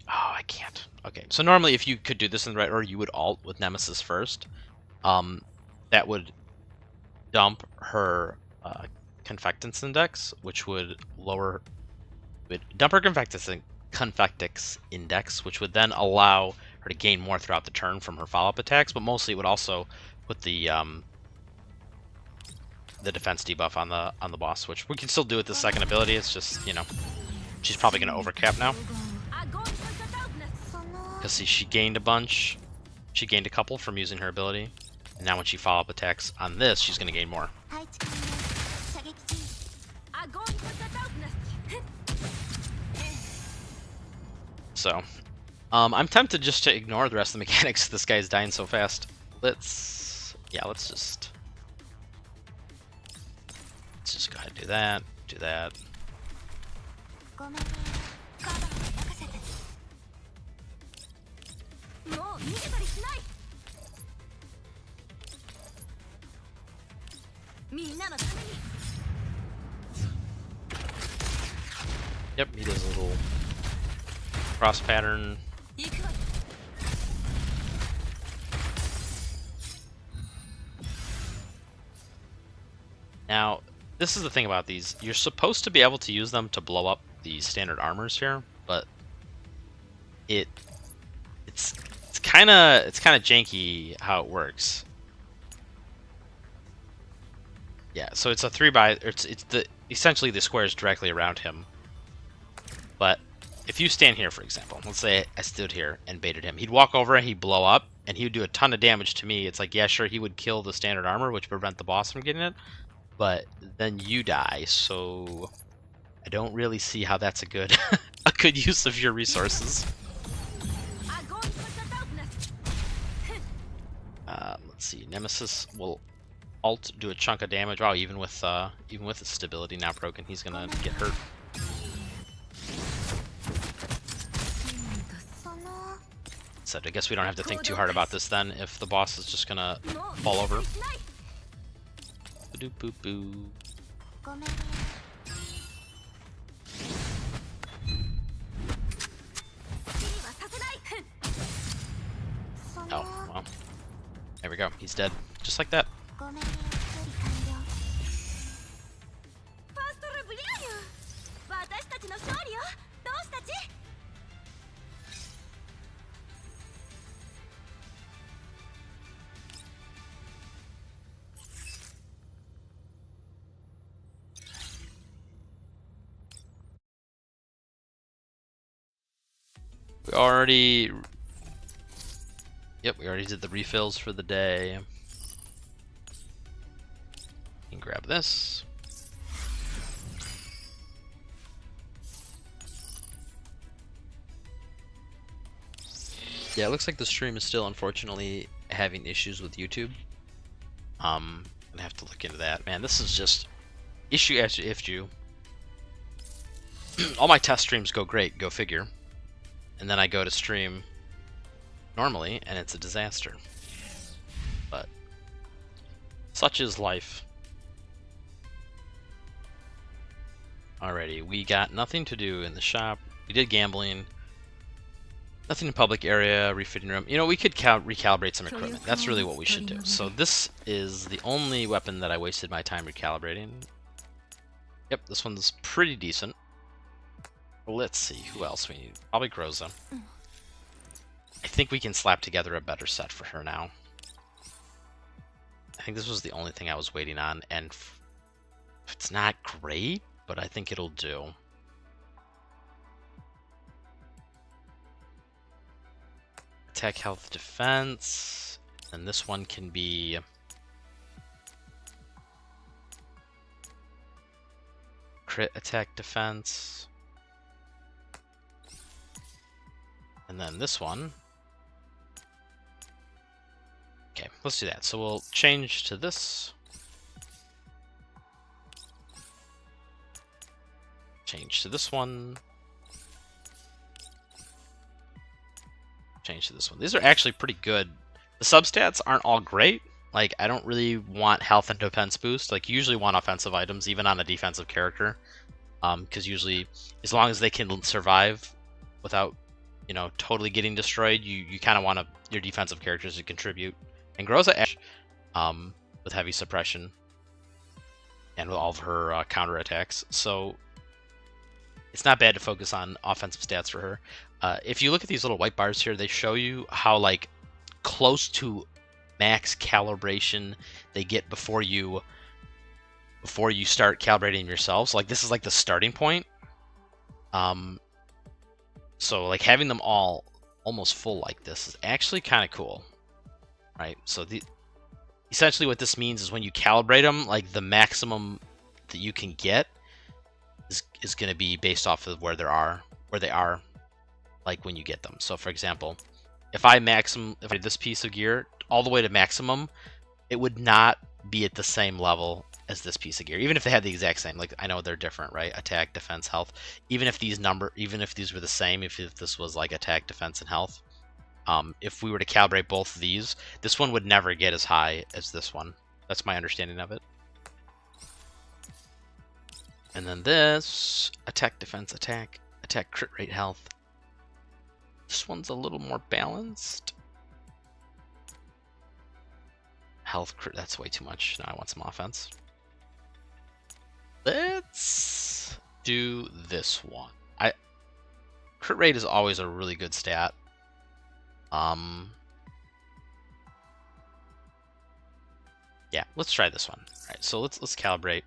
Oh, I can't. Okay, so normally if you could do this in the right order, you would alt with Nemesis first. That would dump her confectance index, which would lower... dump her confectix index, which would then allow her to gain more throughout the turn from her follow-up attacks, but mostly it would also put the defense debuff on the boss, which we can still do with the second ability. It's just, you know, she's probably going to overcap now. Because see, she gained a bunch. She gained a couple from using her ability. And now when she follow-up attacks on this, she's going to gain more. So, I'm tempted just to ignore the rest of the mechanics. This guy's dying so fast. Let's just go ahead and do that, do that. Yep, he does a little cross pattern. Now, this is the thing about these. You're supposed to be able to use them to blow up the standard armors here, but it's kind of janky how it works. Yeah, so it's a 3x. It's essentially the squares directly around him. But if you stand here, for example, let's say I stood here and baited him, he'd walk over and he'd blow up, and he would do a ton of damage to me. It's like, yeah, sure, he would kill the standard armor, which would prevent the boss from getting it, but then you die. So I don't really see how that's a good use of your resources. Let's see, Nemesis will alt do a chunk of damage. Wow, even with its stability now broken, he's gonna get hurt. So I guess we don't have to think too hard about this then, if the boss is just gonna fall over. Boop boop boo. Oh, well. There we go. He's dead. Just like that. We already... Yep, we already did the refills for the day. And grab this. Yeah, it looks like the stream is still unfortunately having issues with YouTube. I'm gonna have to look into that. Man, this is just issue after issue. All my test streams go great, go figure. And then I go to stream normally, and it's a disaster. But such is life. Alrighty, we got nothing to do in the shop. We did gambling. Nothing in public area, refitting room. You know, we could recalibrate some equipment. That's really what we should do. So this is the only weapon that I wasted my time recalibrating. Yep, this one's pretty decent. Let's see, who else we need? Probably Groza. I think we can slap together a better set for her now. I think this was the only thing I was waiting on, and it's not great, but I think it'll do. Attack, health, defense, and this one can be crit, attack, defense. And then this one. Okay, let's do that. So we'll change to this. change to this one. Change to this one. These are actually pretty good. The substats aren't all great. Like, I don't really want health and defense boost. Like, you usually want offensive items, even on a defensive character. Because usually, as long as they can survive without, you know, totally getting destroyed, you kind of want your defensive characters to contribute. And Groza, with heavy suppression and with all of her counter attacks, so it's not bad to focus on offensive stats for her. If you look at these little white bars here, they show you how like close to max calibration they get before you start calibrating yourselves. Like, this is like the starting point. So like having them all almost full like this is actually kind of cool, right? So essentially what this means is when you calibrate them, like the maximum that you can get is going to be based off of where they are, like when you get them. So for example, if I did this piece of gear all the way to maximum, it would not be at the same level as this piece of gear, even if they had the exact same. Like, I know they're different, right? Attack, defense, health. Even if these were the same, if this was like attack, defense, and health, if we were to calibrate both of these, this one would never get as high as this one. That's my understanding of it. And then this attack, defense, attack, crit rate, health. This one's a little more balanced. Health, crit, that's way too much. Now I want some offense. Let's do this one. Crit rate is always a really good stat. Yeah, let's try this one. All right, so let's calibrate.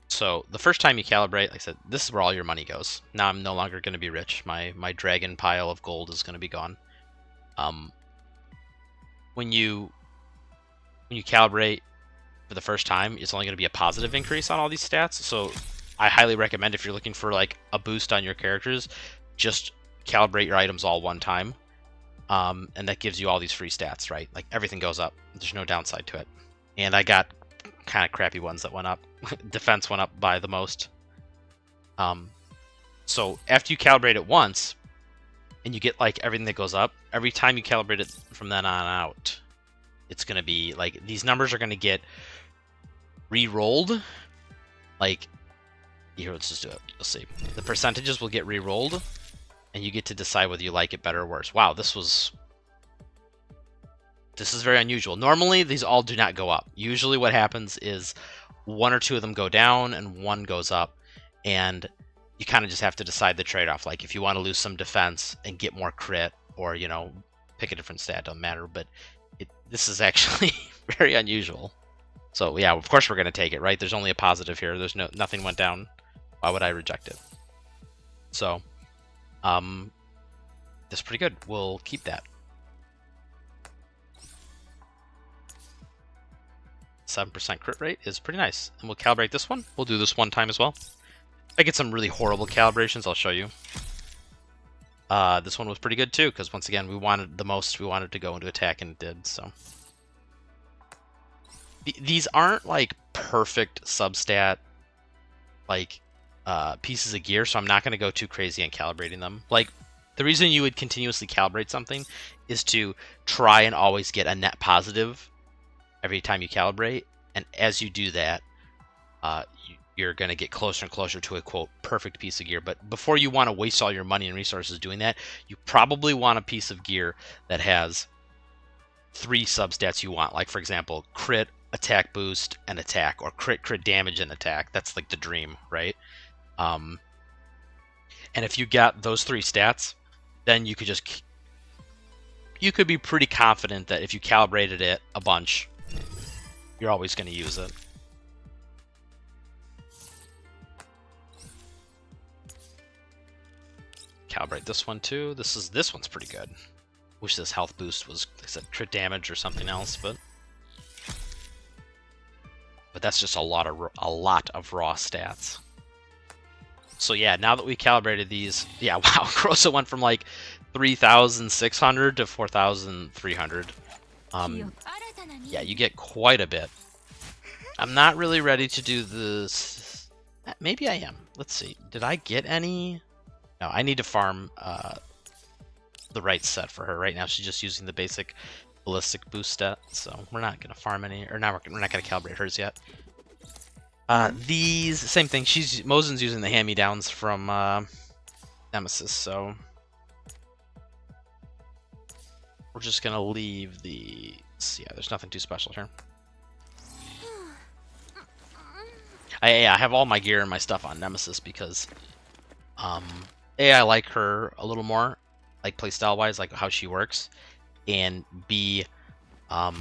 So the first time you calibrate, like I said, this is where all your money goes. Now I'm no longer going to be rich. My dragon pile of gold is going to be gone. When you calibrate for the first time, it's only going to be a positive increase on all these stats. So I highly recommend, if you're looking for like a boost on your characters, just calibrate your items all one time. And that gives you all these free stats, right? Like, everything goes up. There's no downside to it. And I got kind of crappy ones that went up. Defense went up by the most. So after you calibrate it once, and you get like everything that goes up, every time you calibrate it from then on out, it's going to be like, these numbers are going to get re-rolled. Like, here, let's just do it. Let's see. The percentages will get re-rolled, and you get to decide whether you like it better or worse. Wow, this is very unusual. Normally, these all do not go up. Usually what happens is one or two of them go down and one goes up, and you kind of just have to decide the trade-off. Like, if you want to lose some defense and get more crit, or, you know, pick a different stat, doesn't matter. But this is actually very unusual. So yeah, of course we're going to take it, right? There's only a positive here. There's nothing went down. Why would I reject it? So, that's pretty good. We'll keep that. 7% crit rate is pretty nice. And we'll calibrate this one. We'll do this one time as well. If I get some really horrible calibrations, I'll show you. This one was pretty good too, because once again, we wanted to go into attack, and it did. So these aren't like perfect substat like pieces of gear, so I'm not going to go too crazy on calibrating them. Like, the reason you would continuously calibrate something is to try and always get a net positive every time you calibrate, and as you do that, you're going to get closer and closer to a, quote, perfect piece of gear. But before you want to waste all your money and resources doing that, you probably want a piece of gear that has 3 substats you want. Like, for example, crit, attack boost, and attack, or crit damage and attack. That's like the dream, right? And if you got those 3 stats, then you could be pretty confident that if you calibrated it a bunch, you're always going to use it. Calibrate this one too. This one's pretty good. Wish this health boost was, like I said, crit damage or something else, but that's just a lot of raw stats. So yeah, now that we calibrated these, yeah, wow, Groza went from like 3,600 to 4,300. Yeah, you get quite a bit. I'm not really ready to do this. Maybe I am. let's see. Did I get any? No, I need to farm the right set for her. Right now she's just using the basic ballistic boost stat, so we're not going to farm any, or now we're not going to calibrate hers yet. These, same thing. Mosin's using the hand-me-downs from Nemesis, so we're just going to leave the... Yeah, there's nothing too special here. I have all my gear and my stuff on Nemesis because I like her a little more, like playstyle wise, like how she works, and B, I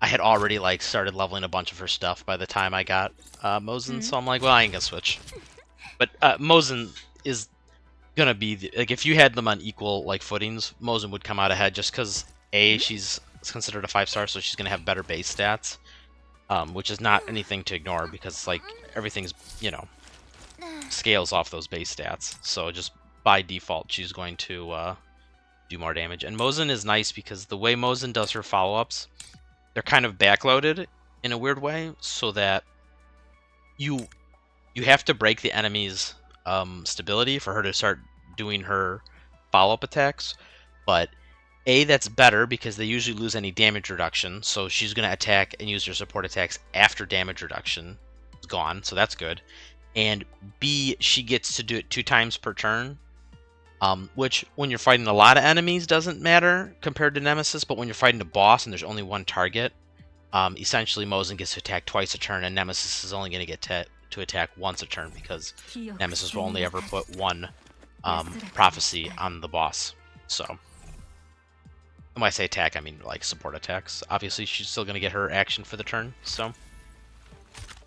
had already like started leveling a bunch of her stuff by the time I got Mosin, so I'm like, well, I ain't gonna switch. But Mosin is gonna be like, if you had them on equal like footings, Mosin would come out ahead just because she's considered a 5-star, so she's gonna have better base stats. Which is not anything to ignore because like everything's, you know, scales off those base stats. So just by default, she's going to do more damage. And Mosin is nice because the way Mosin does her follow-ups, they're kind of backloaded in a weird way, so that you have to break the enemy's stability for her to start doing her follow-up attacks. But that's better because they usually lose any damage reduction, so she's going to attack and use her support attacks after damage reduction is gone, so that's good. And B, she gets to do it 2 times per turn, which when you're fighting a lot of enemies doesn't matter compared to Nemesis, but when you're fighting a boss and there's only one target, essentially Mosin gets to attack twice a turn, and Nemesis is only going to get to attack once a turn because Nemesis will only ever put one prophecy on the boss. So... when I say attack, I mean like support attacks. Obviously, she's still going to get her action for the turn, so...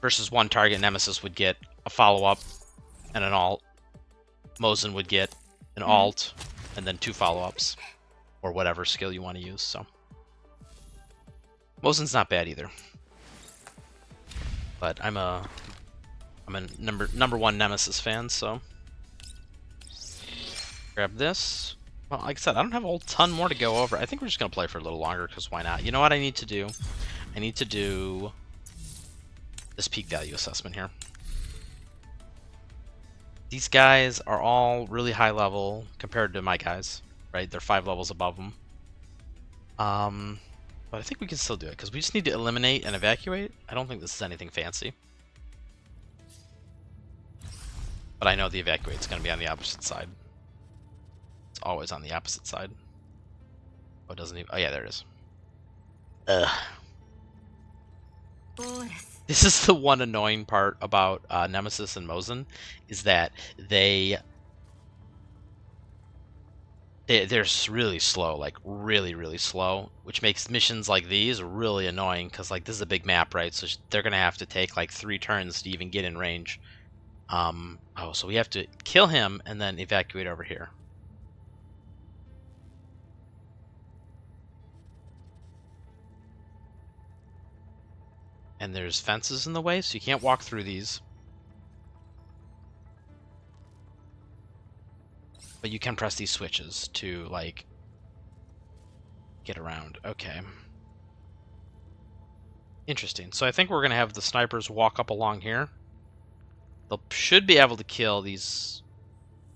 versus one target, Nemesis would get a follow-up and an alt. Mosin would get an alt and then 2 follow-ups. Or whatever skill you want to use, so... Mosin's not bad either. But I'm a number 1 Nemesis fan, so... grab this. Well, like I said, I don't have a whole ton more to go over. I think we're just going to play for a little longer, because why not? You know what I need to do? I need to do this peak value assessment here. These guys are all really high level compared to my guys, right? They're 5 levels above them. But I think we can still do it, because we just need to eliminate and evacuate. I don't think this is anything fancy. But I know the evacuate's going to be on the opposite side. Always on the opposite side. Oh, it doesn't even... oh, yeah, there it is. Ugh. This is the one annoying part about Nemesis and Mosin, is that they're really slow, like really slow, which makes missions like these really annoying, because like this is a big map, right? So they're gonna have to take like 3 turns to even get in range. Oh, so we have to kill him and then evacuate over here. And there's fences in the way, so you can't walk through these. But you can press these switches to, like, get around. Okay. Interesting. So I think we're going to have the snipers walk up along here. They should be able to kill these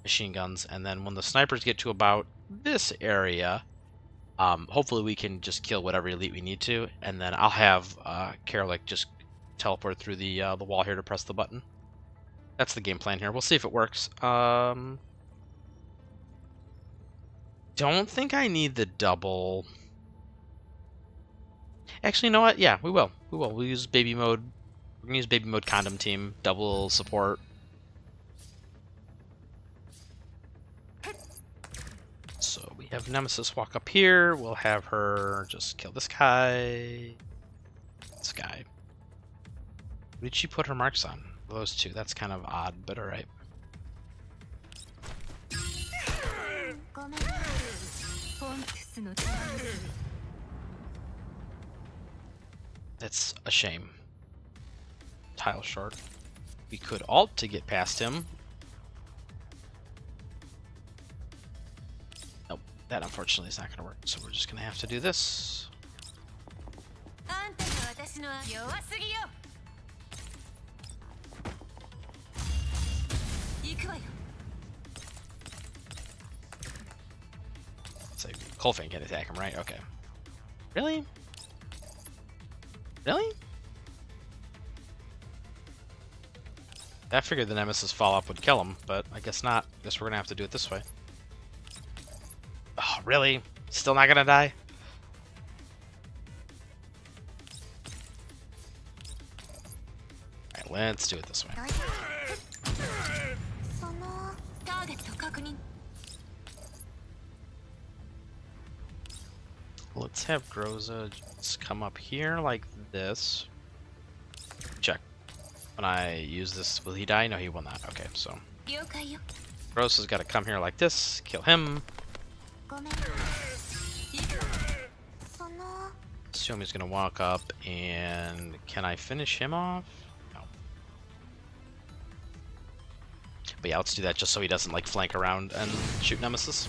machine guns, and then when the snipers get to about this area... hopefully we can just kill whatever elite we need to, and then I'll have Karalik just teleport through the wall here to press the button. That's the game plan here. We'll see if it works. Don't think I need the double. Actually, you know what? Yeah, we will. We'll use baby mode. We're gonna use baby mode condom team, double support. So we have Nemesis walk up here. We'll have her just kill this guy. This guy. What did she put her marks on? Those 2. That's kind of odd, but alright. That's a shame. Tile short. We could alt to get past him. Nope, that unfortunately is not going to work, so we're just going to have to do this. Colfane can attack him, right? Okay. Really? Really? I figured the Nemesis follow-up would kill him, but I guess not. Guess we're gonna have to do it this way. Oh, really? Still not gonna die? Alright, let's do it this way. Let's have Groza just come up here like this. Check. When I use this, will he die? No, he will not. Okay, so Groza's got to come here like this, kill him. Assume he's gonna walk up, and can I finish him off? No. But yeah, let's do that just so he doesn't like flank around and shoot Nemesis.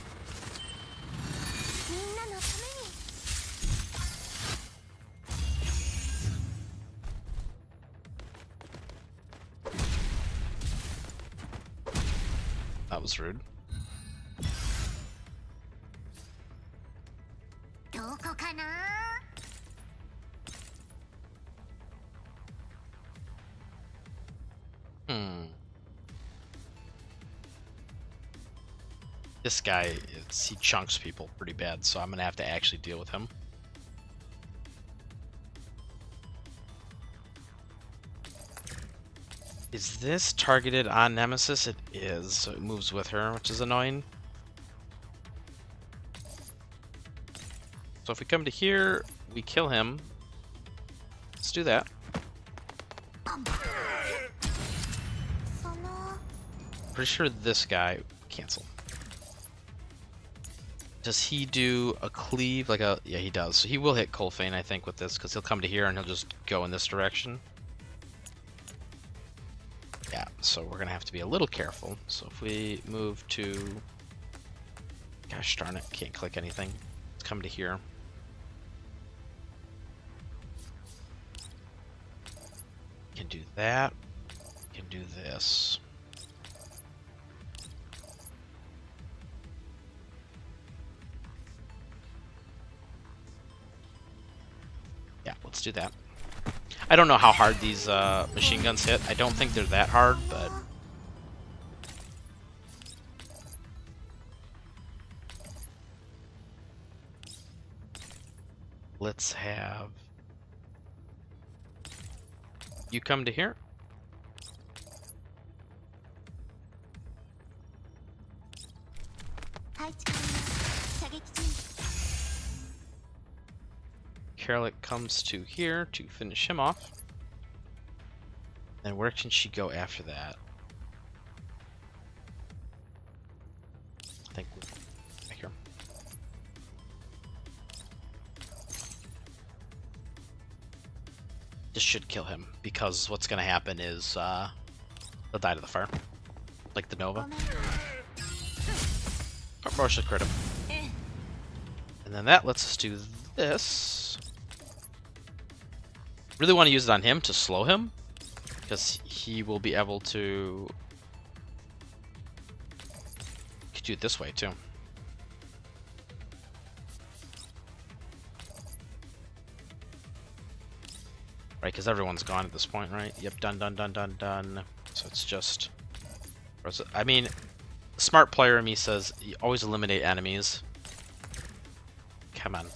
That was rude. This guy, he chunks people pretty bad, so I'm gonna have to actually deal with him. Is this targeted on Nemesis? It is, so it moves with her, which is annoying. So if we come to here, we kill him. Let's do that. Pretty sure this guy cancel. Does he do a cleave like a? Yeah, he does. So he will hit Colfane, I think, with this because he'll come to here and he'll just go in this direction. Yeah, so we're gonna have to be a little careful. So if we move to, gosh darn it, can't click anything. Let's come to here. Can do that. Can do this. Yeah, let's do that. I don't know how hard these machine guns hit. I don't think they're that hard, but... Let's have... You come to here. Carolic comes to here to finish him off. And where can she go after that? I think right here. This should kill him because what's going to happen is he'll die to the fire, like the Nova. Or should crit him. And then that lets us do this. Really want to use it on him to slow him, because he will be able to... Could do it this way too. Right, because everyone's gone at this point, right? Yep, done, done, done, done, done. So it's just... I mean, smart player in me says you always eliminate enemies. Come on.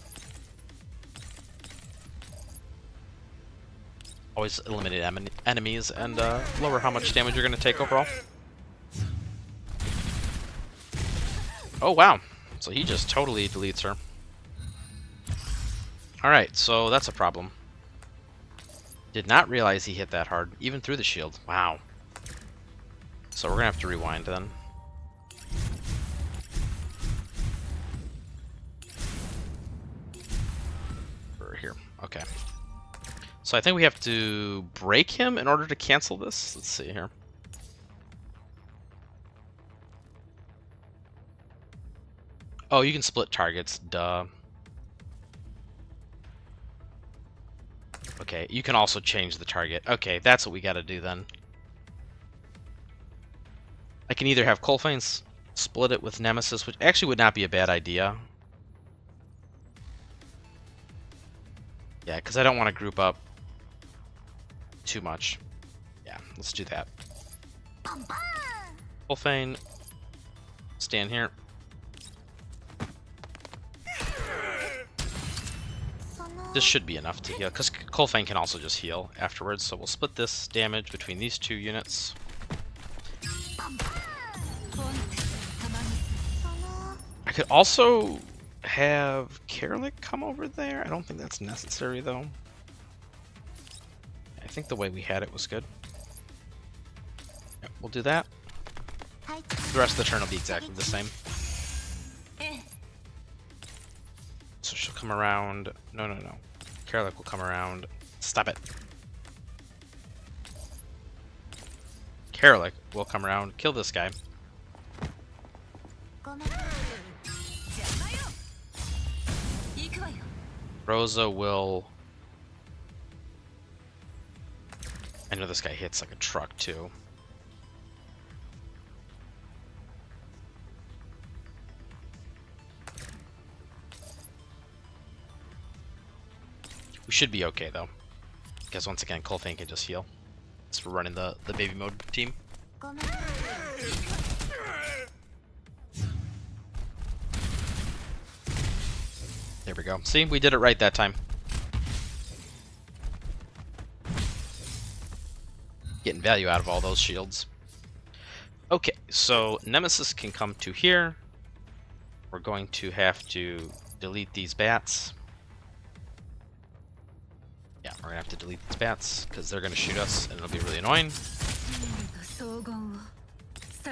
Always eliminate enemies and lower how much damage you're going to take overall. Oh, wow. So he just totally deletes her. Alright, so that's a problem. Did not realize he hit that hard, even through the shield. Wow. So we're going to have to rewind then. We're here. Okay. So I think we have to break him in order to cancel this. Let's see here. Oh, you can split targets. Duh. Okay, you can also change the target. Okay, that's what we gotta do then. I can either have Colfane split it with Nemesis, which actually would not be a bad idea. Yeah, because I don't want to group up too much. Yeah, let's do that. Wolfane, stand here. This should be enough to heal, because Colfane can also just heal afterwards, so we'll split this damage between these two units. I could also have Karlik come over there. I don't think that's necessary, though. I think the way we had it was good. Yep, we'll do that. The rest of the turn will be exactly the same. So she'll come around. No. Karlik will come around. Stop it. Karlik will come around, kill this guy. Rosa will... I know this guy hits like a truck, too. We should be okay, though. Because once again, Colfane can just heal. So we're running the baby mode team. There we go. See, we did it right that time. Getting value out of all those shields. Okay, so Nemesis can come to here. We're going to have to delete these bats. Yeah, we're gonna have to delete these bats because they're gonna shoot us and it'll be really annoying.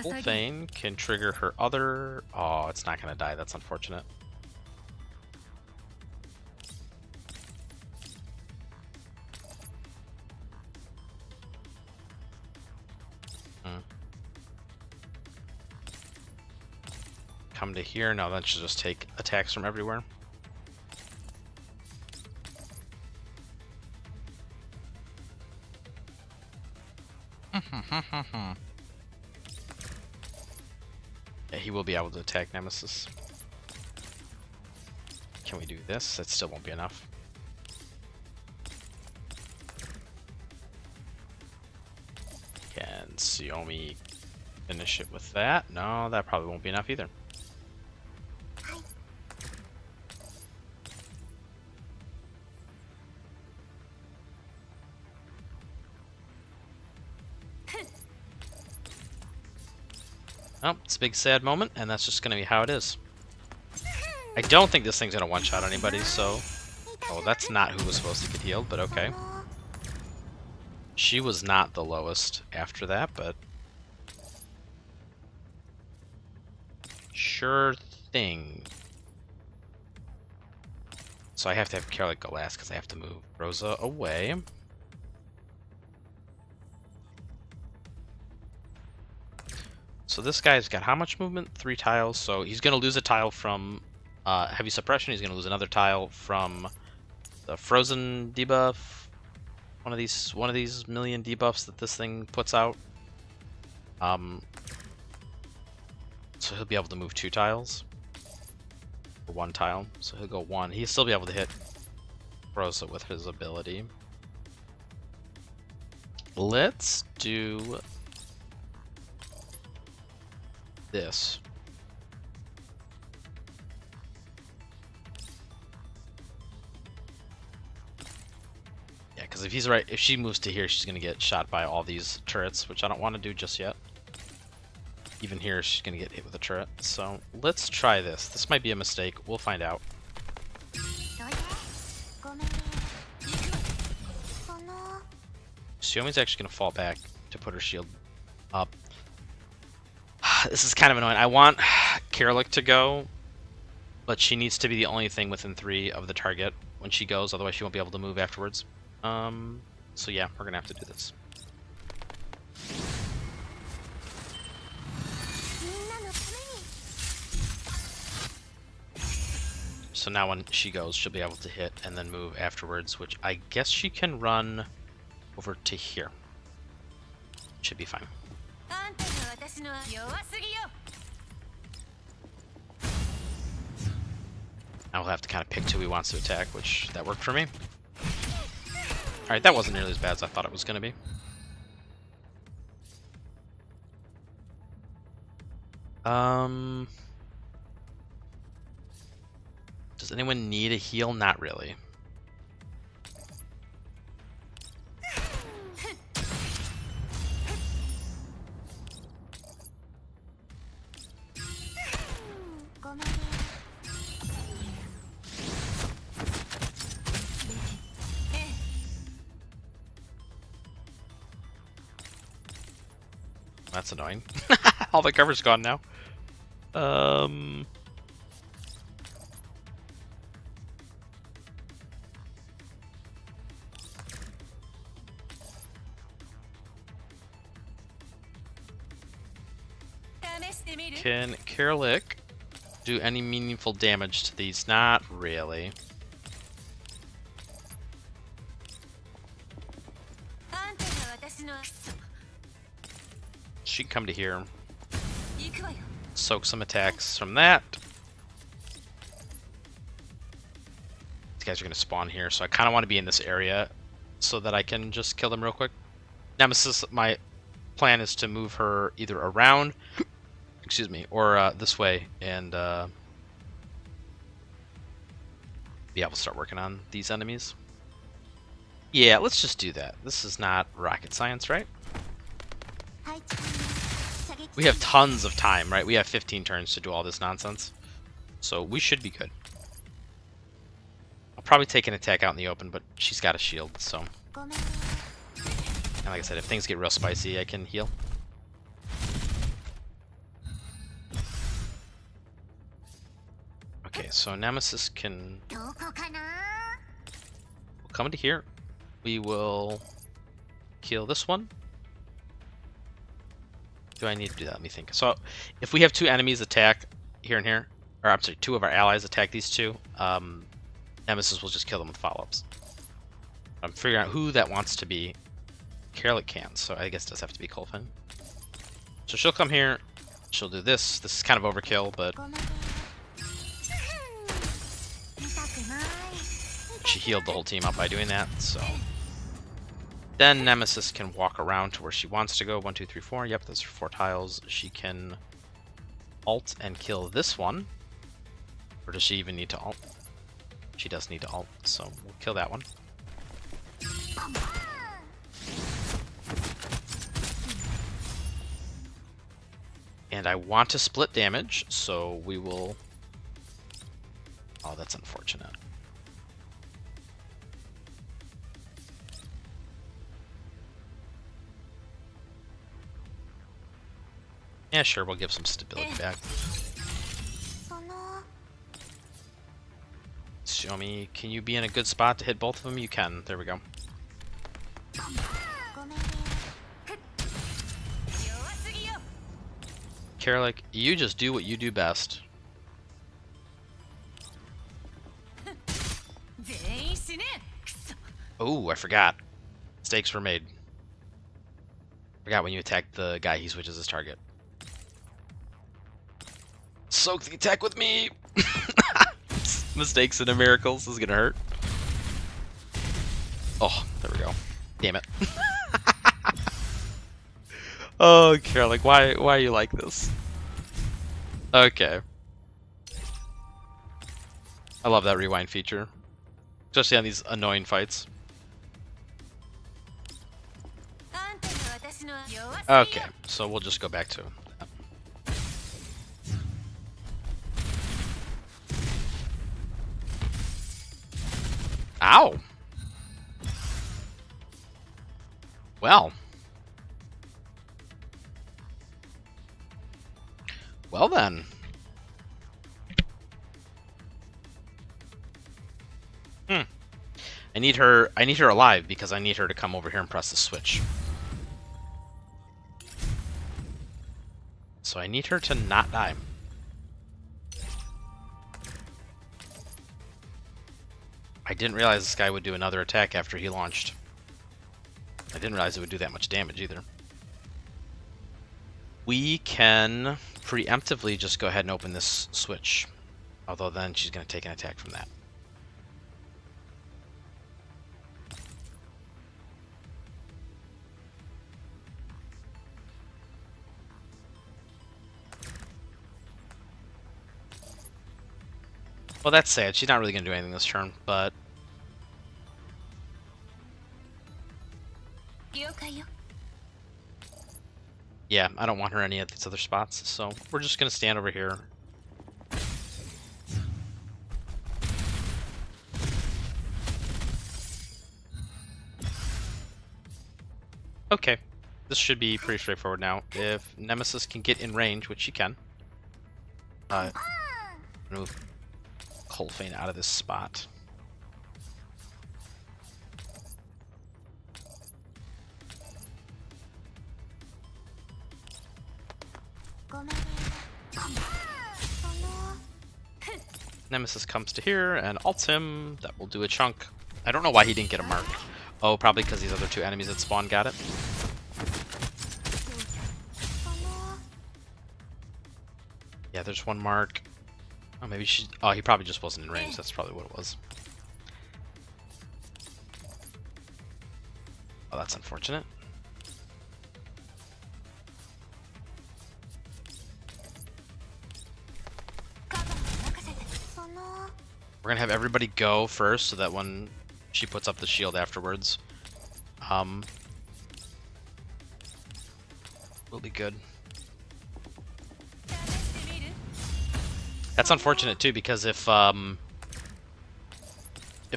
Wolfane can trigger her other... Oh, it's not gonna die. That's unfortunate. Come to here. No, that should just take attacks from everywhere. Yeah, he will be able to attack Nemesis. Can we do this? That still won't be enough. Can Xiaomi finish it with that? No, that probably won't be enough either. Oh, it's a big sad moment, and that's just going to be how it is. I don't think this thing's going to one-shot anybody, so... Oh, that's not who was supposed to get healed, but okay. She was not the lowest after that, but... Sure thing. So I have to have Karlik go last, because I have to move Rosa away. So this guy's got how much movement? 3 tiles. So he's going to lose a tile from heavy suppression. He's going to lose another tile from the frozen debuff. One of these million debuffs that this thing puts out. So he'll be able to move 2 tiles. Or 1 tile. So he'll go 1. He'll still be able to hit Rosa with his ability. Let's do this. Yeah, because if she moves to here, she's gonna get shot by all these turrets, which I don't want to do just yet. Even here, she's gonna get hit with a turret. So let's try this. This might be a mistake. We'll find out. Xiaomi's actually gonna fall back to put her shield up. This is kind of annoying. I want Karlik to go, but she needs to be the only thing within 3 of the target when she goes, otherwise she won't be able to move afterwards. So yeah, we're gonna have to do this. So now when she goes, she'll be able to hit and then move afterwards, which I guess she can run over to here. Should be fine. Now we'll have to kind of pick who he wants to attack, which that worked for me. Alright, that wasn't nearly as bad as I thought it was going to be. Does anyone need a heal? Not really. That's annoying. All the cover's gone now. Can Karlik do any meaningful damage to these? Not really. She can come to here. Soak some attacks from that. These guys are going to spawn here, so I kind of want to be in this area so that I can just kill them real quick. Nemesis, my plan is to move her either around, excuse me, or this way, and be able to start working on these enemies. Yeah, let's just do that. This is not rocket science, right? We have tons of time, right? We have 15 turns to do all this nonsense. So we should be good. I'll probably take an attack out in the open, but she's got a shield, so... And like I said, if things get real spicy, I can heal. Okay, so Nemesis can... We'll come into here. We will kill this one. Do I need to do that? Let me think. So, if we have two enemies attack here and here, or I'm sorry, two of our allies attack these two, Nemesis will just kill them with follow-ups. I'm figuring out who that wants to be. Karlik can, so I guess it does have to be Kolfin. So she'll come here, she'll do this. This is kind of overkill, but... She healed the whole team up by doing that, so... Then Nemesis can walk around to where she wants to go. 1, 2, 3, 4. Yep, those are 4 tiles. She can ult and kill this one. Or does she even need to ult? She does need to ult, so we'll kill that one. And I want to split damage, so we will... Oh, that's unfortunate. Yeah, sure, we'll give some stability back. Show me, can you be in a good spot to hit both of them? You can. There we go. Karlik, you just do what you do best. Oh, I forgot. Mistakes were made. Forgot when you attack the guy, he switches his target. Soak the attack with me! Mistakes and a miracles. This is gonna hurt. Oh, there we go. Damn it. Oh, Karlik, why are you like this? Okay. I love that rewind feature. Especially on these annoying fights. Okay, so we'll just go back to that. Ow! Well. Well then. I need her alive because I need her to come over here and press the switch. So I need her to not die. I didn't realize this guy would do another attack after he launched. I didn't realize it would do that much damage either. We can preemptively just go ahead and open this switch. Although then she's going to take an attack from that. Well, that's sad. She's not really going to do anything this turn, but... yeah, I don't want her any of these other spots, so we're just going to stand over here. Okay, this should be pretty straightforward now. If Nemesis can get in range, which she can, move Colfane out of this spot. Nemesis comes to here and ults him. That will do a chunk. I don't know why he didn't get a mark. Oh, probably because these other two enemies that spawned got it. Yeah, there's one mark. Oh, maybe she... oh, he probably just wasn't in range. That's probably what it was. Oh, that's unfortunate. We're gonna have everybody go first, so that when she puts up the shield afterwards, we'll be good. That's unfortunate too, because if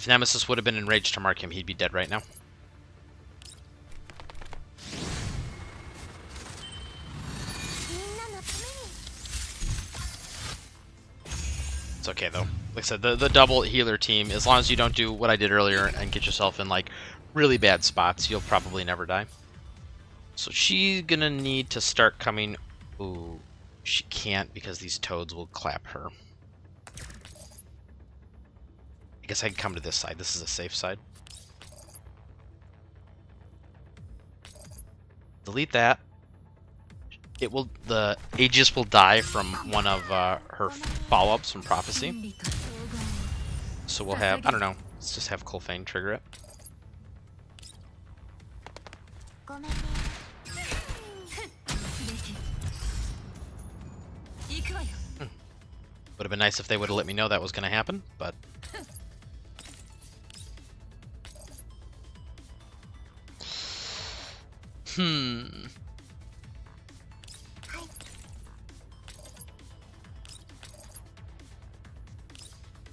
Nemesis would have been enraged to mark him, he'd be dead right now. It's okay though. Like I said, the double healer team, as long as you don't do what I did earlier and get yourself in like really bad spots, you'll probably never die. So she's gonna need to start coming. Ooh, she can't because these toads will clap her. I guess I can come to this side. This is a safe side. Delete that. It will. The Aegis will die from one of her follow-ups from Prophecy. So we'll have, I don't know, let's just have Colfane trigger it. Would have been nice if they would have let me know that was going to happen, but...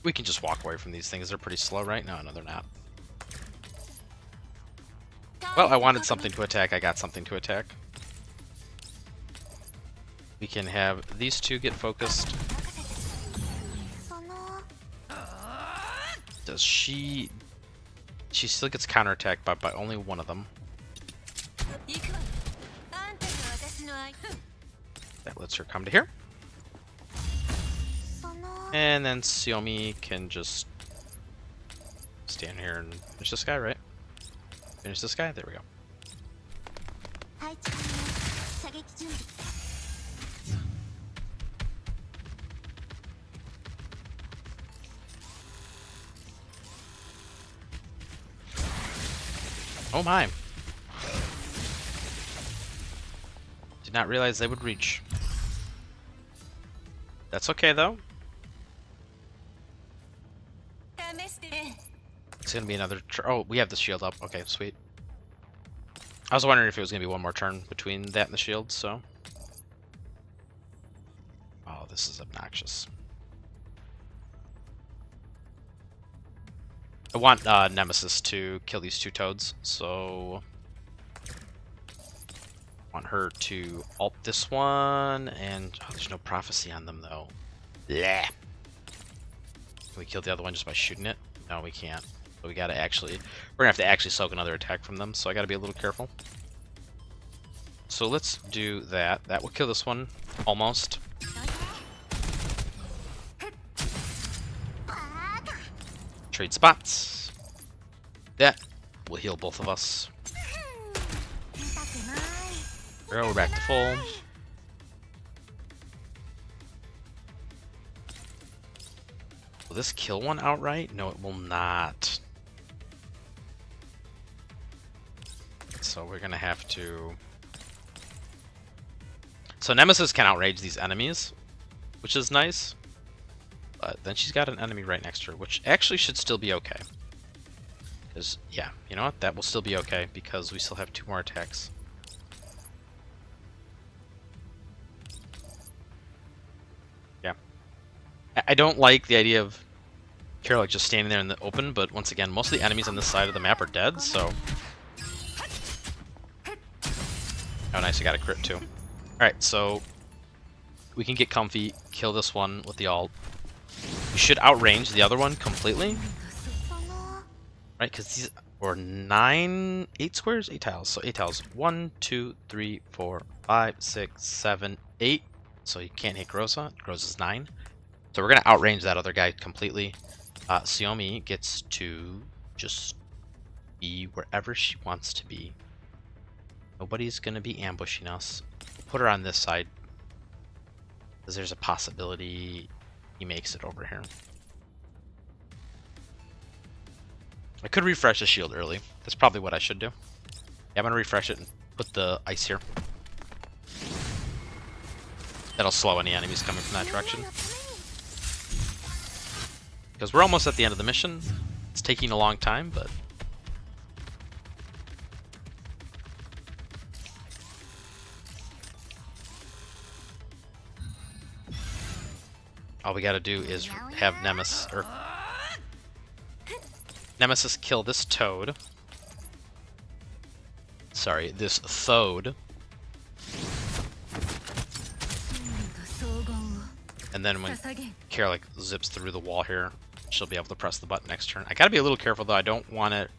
We can just walk away from these things. They're pretty slow, right? No, they're not. Well, I wanted something to attack. I got something to attack. We can have these two get focused. Does she... She still gets counterattacked, but by only one of them. That lets her come to here. And then Xiaomi can just stand here and finish this guy, right? Finish this guy? There we go. Oh my! Did not realize they would reach. That's okay though. It's gonna be another oh, we have the shield up. Okay, sweet. I was wondering if it was gonna be one more turn between that and the shield, so. Oh, this is obnoxious. I want Nemesis to kill these two toads, so I want her to ult this one, and oh, there's no prophecy on them though. Yeah. Can we kill the other one just by shooting it? No, we can't. So we gotta actually, we're gonna have to actually soak another attack from them, so I gotta be a little careful. So let's do that. That will kill this one, almost. Trade spots. That will heal both of us. We're back to full. Will this kill one outright? No, it will not. So we're gonna have to... So Nemesis can outrage these enemies, which is nice. But then she's got an enemy right next to her, which actually should still be okay. Because, yeah, you know what? That will still be okay because we still have 2 more attacks. Yeah. I don't like the idea of Carol just standing there in the open, but once again, most of the enemies on this side of the map are dead, so... Oh, nice, I got a crit too. Alright, so we can get comfy, kill this one with the ult. We should outrange the other one completely. Right, because these were 8 squares? 8 tiles. So 8 tiles. 1, 2, 3, 4, 5, 6, 7, 8. So you can't hit Groza. Groza's 9. So we're going to outrange that other guy completely. Xiaomi gets to just be wherever she wants to be. Nobody's going to be ambushing us. Put her on this side, because there's a possibility he makes it over here. I could refresh the shield early. That's probably what I should do. Yeah, I'm going to refresh it and put the ice here. That'll slow any enemies coming from that direction. Because we're almost at the end of the mission. It's taking a long time, but... all we gotta do is have Nemesis kill this toad. Sorry, this Thode. And then when Carol zips through the wall here, she'll be able to press the button next turn. I gotta be a little careful though, I don't want it...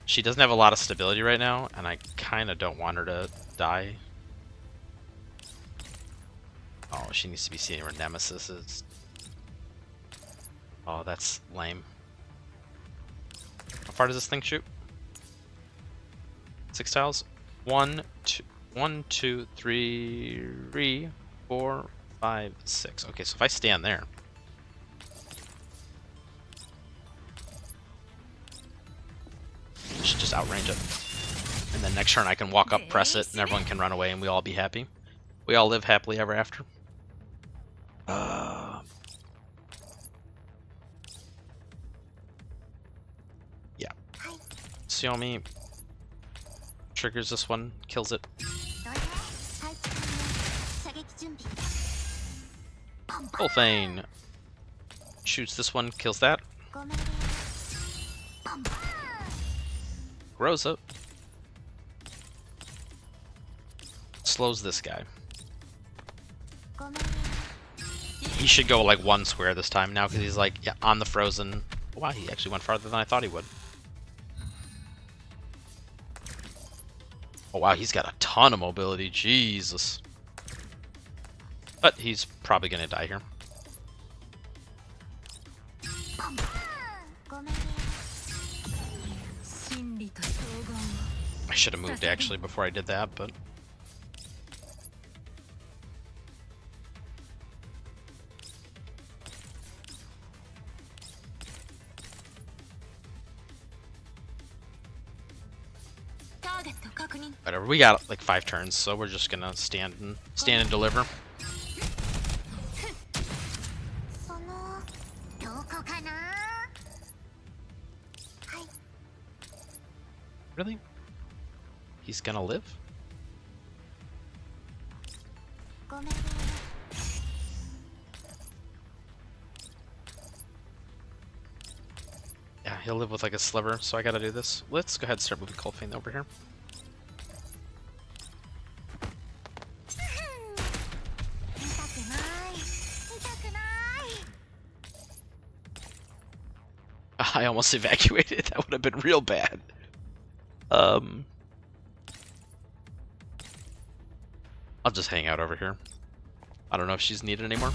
She doesn't have a lot of stability right now, and I kinda don't want her to die. Oh, she needs to be seeing where Nemesis is. Oh, that's lame. How far does this thing shoot? 6 tiles? 1, 2, 3, 4, 5, 6. Okay, so if I stand there. I should just outrange it. And then next turn I can walk up, press it, and everyone can run away and we all be happy. We all live happily ever after. Yeah. Xiaomi triggers this one, kills it. Wolfane shoots this one, kills that. Groza slows this guy. He should go like 1 square this time now because he's like, yeah, on the frozen. Wow, he actually went farther than I thought he would. Oh wow, he's got a ton of mobility. Jesus. But he's probably gonna die here. I should have moved actually before I did that, but... whatever, we got like 5 turns, so we're just gonna stand and deliver. Really? He's gonna live? Yeah, he'll live with like a sliver, so I gotta do this. Let's go ahead and start moving Wolfane over here. I almost evacuated. That would have been real bad. I'll just hang out over here. I don't know if she's needed anymore.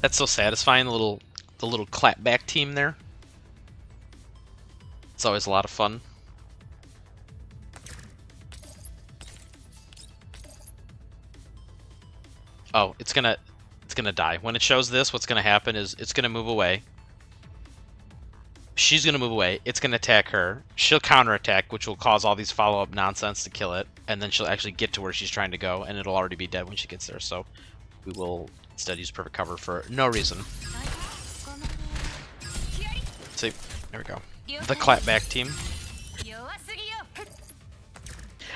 That's so satisfying, the little clapback team there. It's always a lot of fun. Oh, it's gonna die. When it shows this, what's gonna happen is it's gonna move away. She's going to move away. It's going to attack her. She'll counterattack, which will cause all these follow-up nonsense to kill it. And then she'll actually get to where she's trying to go, and it'll already be dead when she gets there. So we will instead use perfect cover for no reason. See, there we go. The clapback team.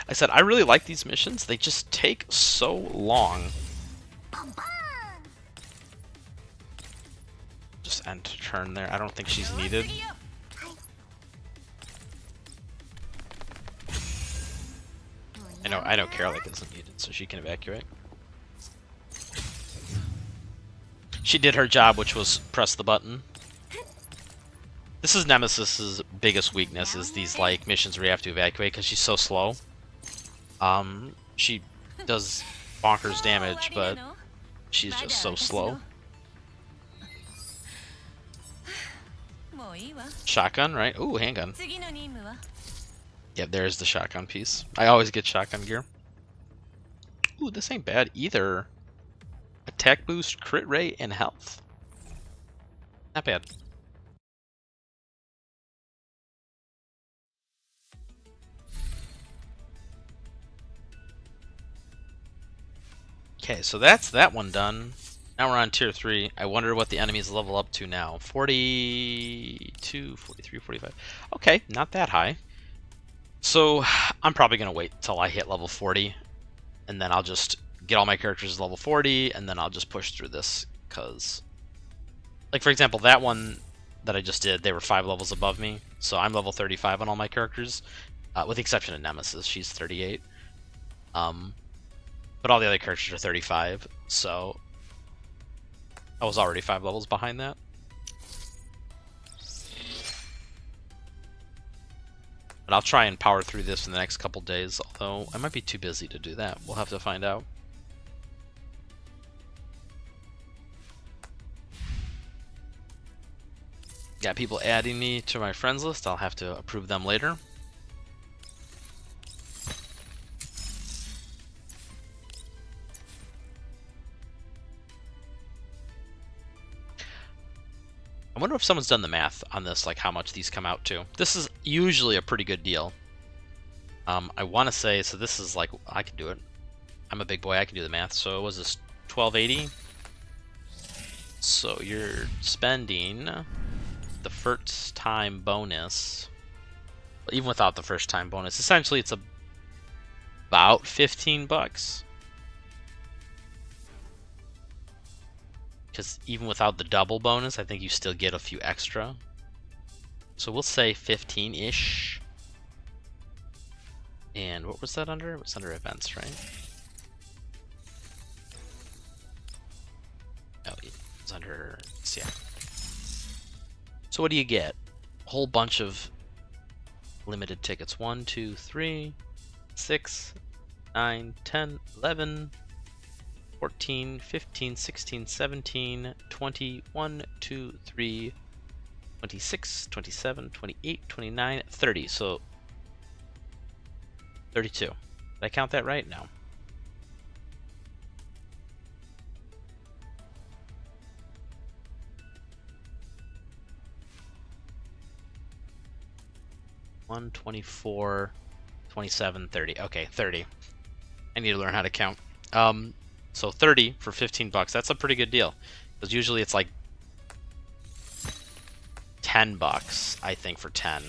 I said, I really like these missions. They just take so long. Just end turn there. I don't think she's needed. I know Caroline isn't needed, so she can evacuate. She did her job, which was press the button. This is Nemesis's biggest weakness, is these like missions where you have to evacuate because she's so slow. She does bonkers damage, but she's just so slow. Shotgun, right? Ooh, handgun. Yep, there's the shotgun piece. I always get shotgun gear. Ooh, this ain't bad either. Attack boost, crit rate, and health. Not bad. Okay, so that's that one done. Now we're on tier 3. I wonder what the enemies level up to now. 42, 43, 45. Okay, not that high. So I'm probably going to wait till I hit level 40. And then I'll just get all my characters to level 40. And then I'll just push through this. Because, like, for example, that one that I just did, they were 5 levels above me. So I'm level 35 on all my characters. With the exception of Nemesis. She's 38. But all the other characters are 35. So I was already 5 levels behind that. But I'll try and power through this in the next couple days, although I might be too busy to do that. We'll have to find out. Got people adding me to my friends list. I'll have to approve them later. I wonder if someone's done the math on this, like how much these come out to. This is usually a pretty good deal. I want to say, so this is like, I can do it. I'm a big boy, I can do the math. So was this 1280? So you're spending the first time bonus, even without the first time bonus, essentially it's about 15 bucks. Because even without the double bonus, I think you still get a few extra. So we'll say 15-ish. And what was that under? It was under events, right? Oh, it was under, yeah. So what do you get? A whole bunch of limited tickets. 1, 2, 3, 6, 9, 10, 11, 14, 15, 16, 17, 20, 1, 2, 3, 26, 27, 28, 29, 30. So 32. Did I count that right? No. One, 24, 27, 30. Okay, 30. I need to learn how to count. So 30 for 15 bucks. That's a pretty good deal. Because usually it's like 10 bucks, I think, for 10.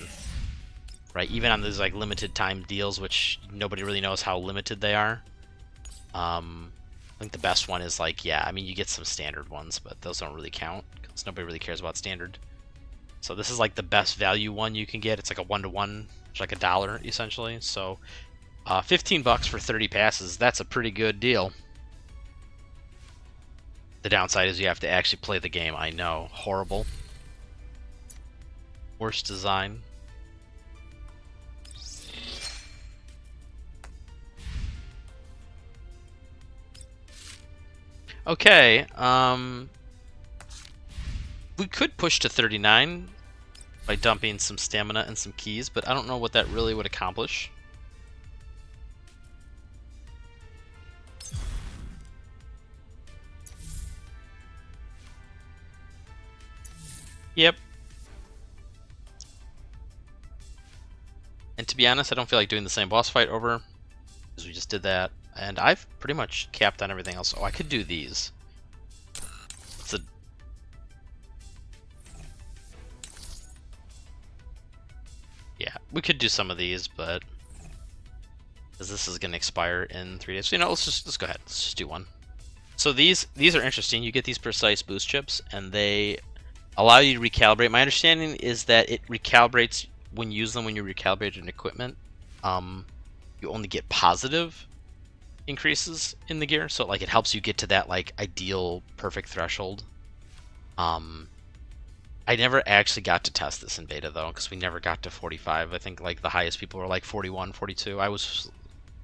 Right? Even on these like limited time deals, which nobody really knows how limited they are. I think the best one is like, yeah, I mean, you get some standard ones, but those don't really count because nobody really cares about standard. So this is like the best value one you can get. It's like a 1-to-1, it's like $1 essentially. So 15 bucks for 30 passes, that's a pretty good deal. The downside is you have to actually play the game. I know, horrible. Worst design. Okay, we could push to 39 by dumping some stamina and some keys, but I don't know what that really would accomplish. Yep. to be honest. I don't feel like doing the same boss fight over, because we just did that. And I've pretty much capped on everything else. Oh, I could do these. It's a... Yeah, we could do some of these, but... because this is going to expire in 3 days. So, you know, let's go ahead. Let's just do one. So these are interesting. You get these precise boost chips, and they allow you to recalibrate. My understanding is that it recalibrates when you use them when you recalibrate an equipment. You only get positive increases in the gear, so like it helps you get to that like ideal perfect threshold. I never actually got to test this in beta though, because we never got to 45. I think like the highest people were like 41, 42. I was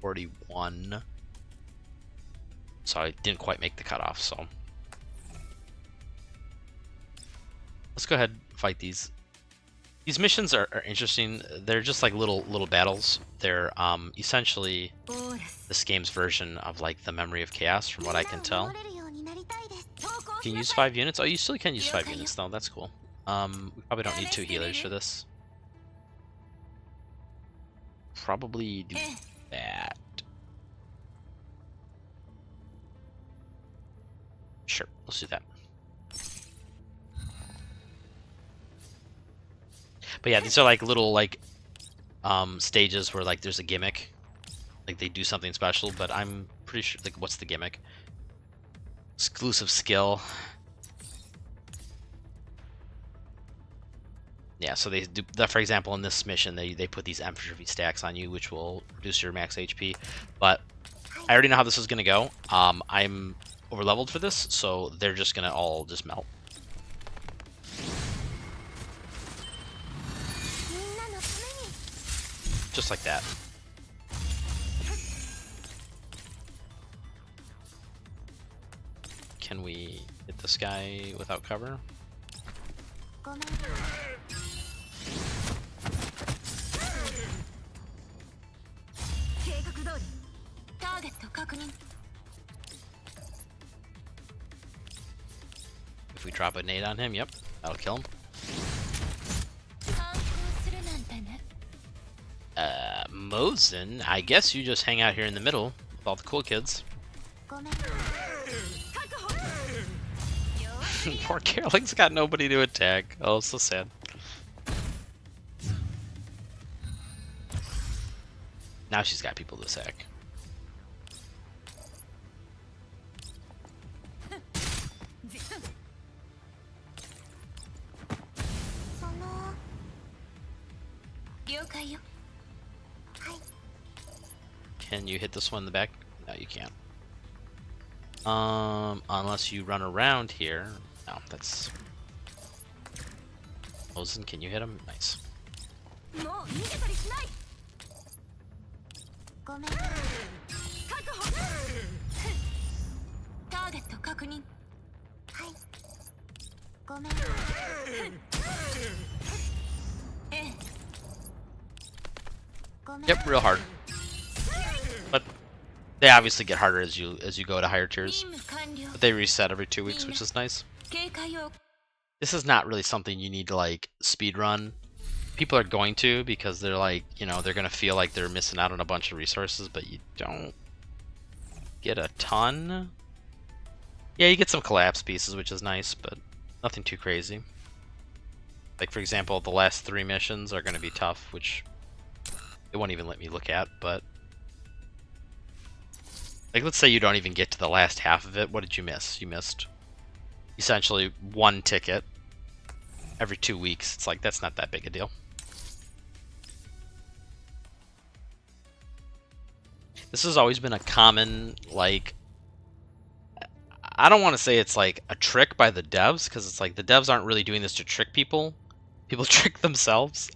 41, so I didn't quite make the cutoff. So let's go ahead and fight these. These missions are interesting. They're just like little battles. They're essentially this game's version of like the Memory of Chaos, from what I can tell. Can you use 5 units? Oh, you still can use 5 units though. That's cool. We probably don't need 2 healers for this. Probably do that. Sure, let's do that. But yeah, these are like little like stages where like there's a gimmick, like they do something special. But I'm pretty sure, like, what's the gimmick? Exclusive skill. Yeah, so they do that. For example, in this mission, they put these entropy stacks on you, which will reduce your max HP. But I already know how this is gonna go. I'm over leveled for this, so they're just gonna all just melt. Just like that. Can we hit this guy without cover? If we drop a nade on him, yep, that'll kill him. Mosin, I guess you just hang out here in the middle with all the cool kids. Poor Caroling's got nobody to attack. Oh, so sad. Now she's got people to attack. Can you hit this one in the back? No, you can't. Unless you run around here. No, that's... Mosin, can you hit him? Nice. Yep, real hard. But they obviously get harder as you go to higher tiers. But they reset every 2 weeks, which is nice. This is not really something you need to like speed run. People are going to, because they're like, you know, they're gonna feel like they're missing out on a bunch of resources, but you don't get a ton. Yeah, you get some collapse pieces, which is nice, but nothing too crazy. Like, for example, the last 3 missions are gonna be tough, which it won't even let me look at, but like, let's say you don't even get to the last half of it. What did you miss? You missed essentially 1 ticket every 2 weeks. It's like, that's not that big a deal. This has always been a common, like, I don't want to say it's like a trick by the devs, because it's like the devs aren't really doing this to trick people. People trick themselves.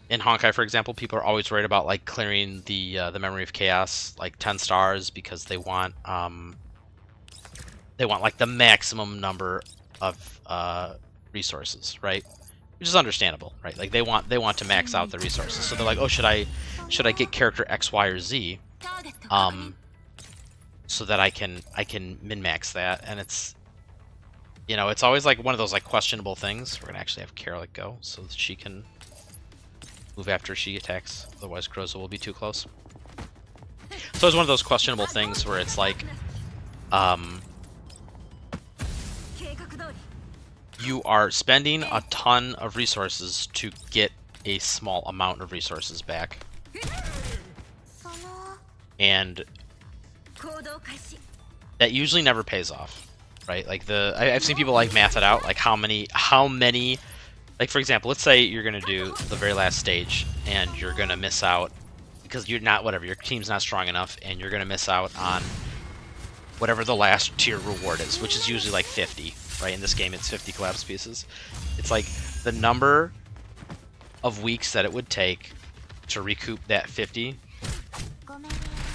In Honkai, for example, people are always worried about like clearing the Memory of Chaos, like 10 stars, because they want like the maximum number of resources, right? Which is understandable, right? Like they want to max out the resources, so they're like, oh, should I get character X, Y, or Z, so that I can min max that, and it's You know, it's always like one of those like questionable things. We're gonna actually have Carolic go so that she can move after she attacks. Otherwise, Groza will be too close. So it's one of those questionable things where it's like, you are spending a ton of resources to get a small amount of resources back, and that usually never pays off, right? Like I've seen people like math it out, like how many, like for example, let's say you're gonna do the very last stage and you're gonna miss out because you're not, whatever, your team's not strong enough, and you're gonna miss out on whatever the last tier reward is, which is usually like 50, right? In this game, it's 50 collapse pieces. It's like the number of weeks that it would take to recoup that 50.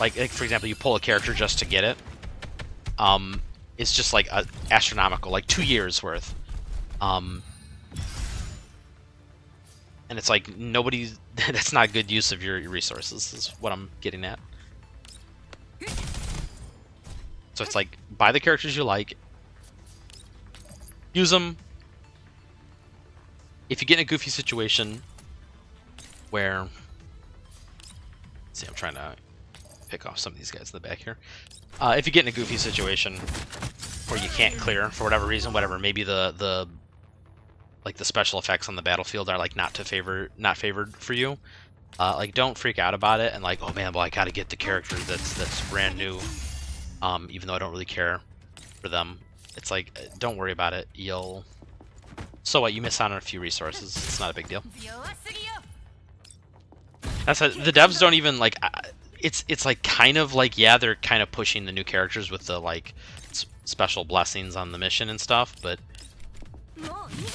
Like for example, you pull a character just to get it. It's just like astronomical, like 2 years worth. And it's like nobody. That's not good use of your resources. Is what I'm getting at. So it's like buy the characters you like, use them. If you get in a goofy situation where, see, I'm trying to pick off some of these guys in the back here. If you get in a goofy situation where you can't clear for whatever reason, whatever, maybe the like the special effects on the battlefield are like not favored for you. Like don't freak out about it and like, oh man, well I gotta get the character that's brand new, even though I don't really care for them. It's like, don't worry about it. So what? You miss out on a few resources. It's not a big deal. That's the devs don't even like. It's like kind of like, yeah, they're kind of pushing the new characters with the like special blessings on the mission and stuff, but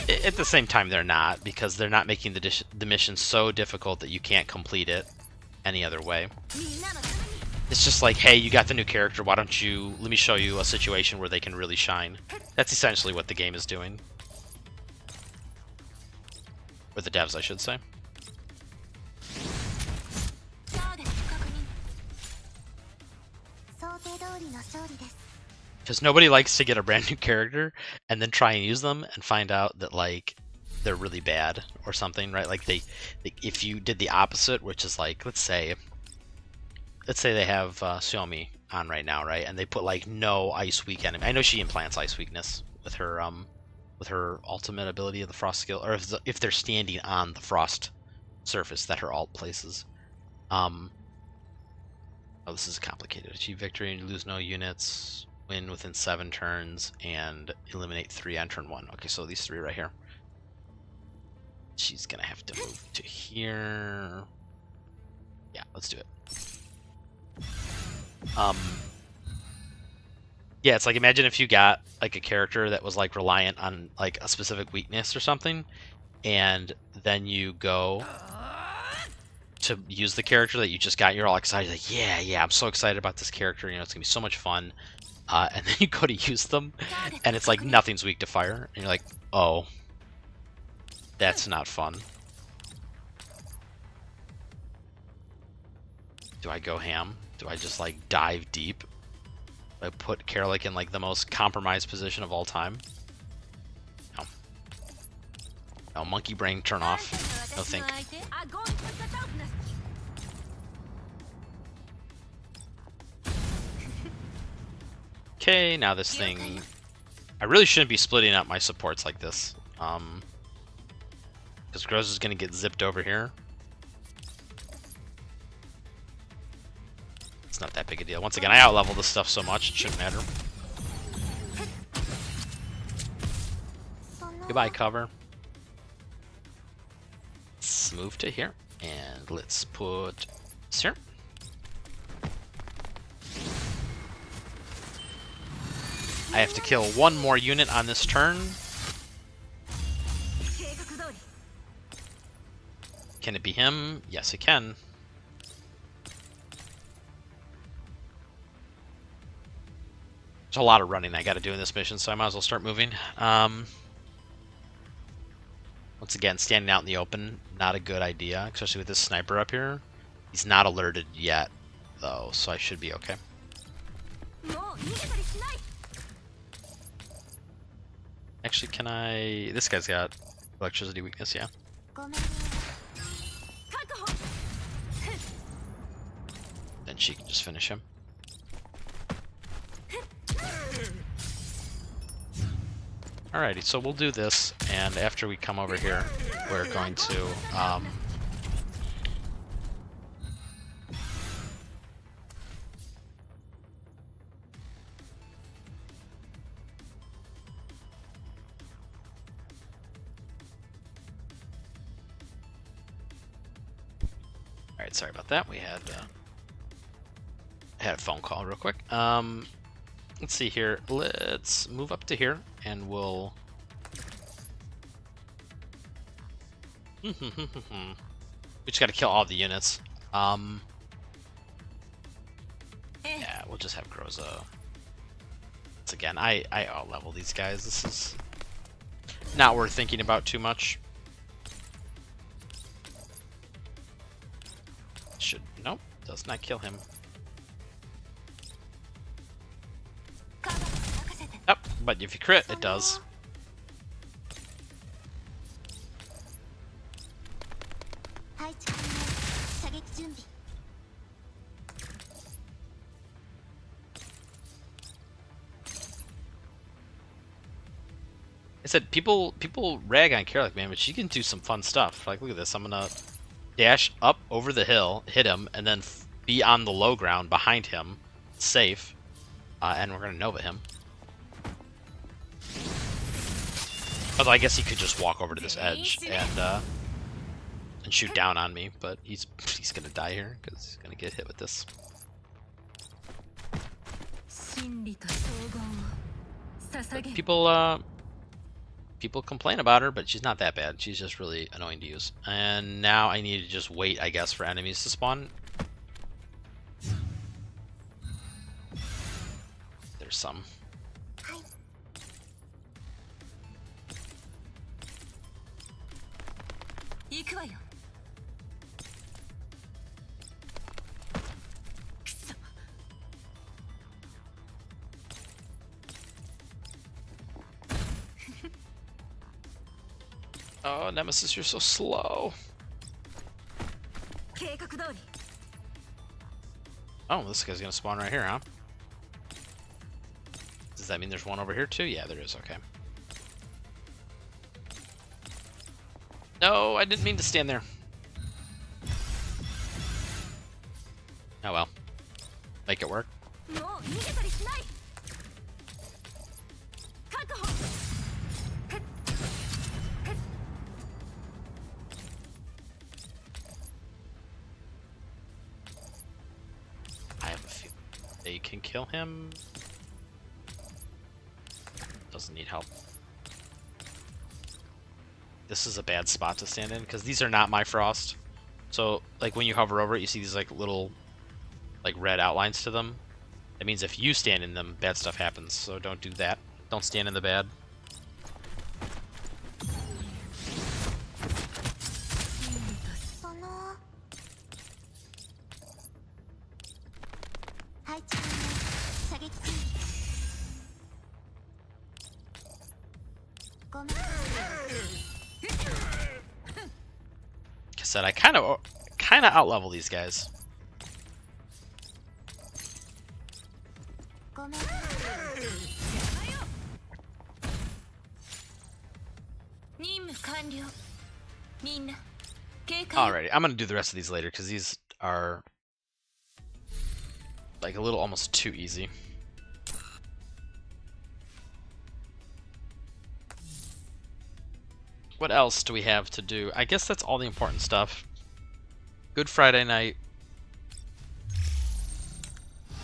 at the same time they're not, because they're not making the mission so difficult that you can't complete it any other way. It's just like, hey, you got the new character, why don't you let me show you a situation where they can really shine. That's essentially what the game is doing. Or the devs, I should say. Because nobody likes to get a brand new character and then try and use them and find out that like they're really bad or something, right? Like if you did the opposite, which is like, let's say they have Xiaomi on right now, right? And they put like no ice weak enemy. I know she implants ice weakness with her ultimate ability of the frost skill, or if they're standing on the frost surface that her ult places. Oh, this is complicated. Achieve victory and lose no units. Win within 7 turns and eliminate 3 on turn 1. Okay, so these 3 right here. She's gonna have to move to here. Yeah, let's do it. Yeah, it's like, imagine if you got like a character that was like reliant on like a specific weakness or something, and then you go to use the character that you just got. You're all excited, like, yeah, I'm so excited about this character. You know, it's gonna be so much fun. And then you go to use them, and it's like nothing's weak to fire, and you're like, oh, that's not fun. Do I go ham? Do I just like dive deep? I put Karlik in like the most compromised position of all time? No. No, monkey brain turn off. No think. Okay, now this thing... I really shouldn't be splitting up my supports like this. Because Groz is going to get zipped over here. It's not that big a deal. Once again, I outlevel this stuff so much, it shouldn't matter. Goodbye, cover. Let's move to here. And let's put this here. I have to kill 1 more unit on this turn. Can it be him? Yes, it can. There's a lot of running I gotta do in this mission, so I might as well start moving. Once again, standing out in the open, not a good idea, especially with this sniper up here. He's not alerted yet, though, so I should be okay. Actually, can I... This guy's got electricity weakness, yeah. Then she can just finish him. Alrighty, so we'll do this, and after we come over here, we're going to... Alright, sorry about that. We had a phone call real quick. Let's see here. Let's move up to here, and we'll... we just gotta kill all the units. Yeah, we'll just have Groza. Once again, I out-level these guys. This is not worth thinking about too much. Should... Nope, does not kill him. Yep, but if you crit, it does. I said people rag on Karlach, man, but she can do some fun stuff. Like, look at this. I'm gonna dash up over the hill, hit him, and then be on the low ground behind him, safe, and we're gonna Nova him. Although I guess he could just walk over to this edge and shoot down on me, but he's gonna die here because he's gonna get hit with this. But people complain about her, but she's not that bad. She's just really annoying to use. And now I need to just wait, I guess, for enemies to spawn. There's some. Oh, Nemesis, you're so slow. Oh, this guy's gonna spawn right here, huh? Does that mean there's one over here too? Yeah, there is, okay. No, I didn't mean to stand there. Oh well. Make it work. I have a feeling they can kill him. Doesn't need help. This is a bad spot to stand in because these are not my frost. So like when you hover over it, you see these like little like red outlines to them. That means if you stand in them, bad stuff happens. So don't do that. Don't stand in the bad. Like I said, I kind of outlevel these guys. Alrighty, I'm gonna do the rest of these later because these are like a little almost too easy. What else do we have to do? I guess that's all the important stuff. Good Friday night.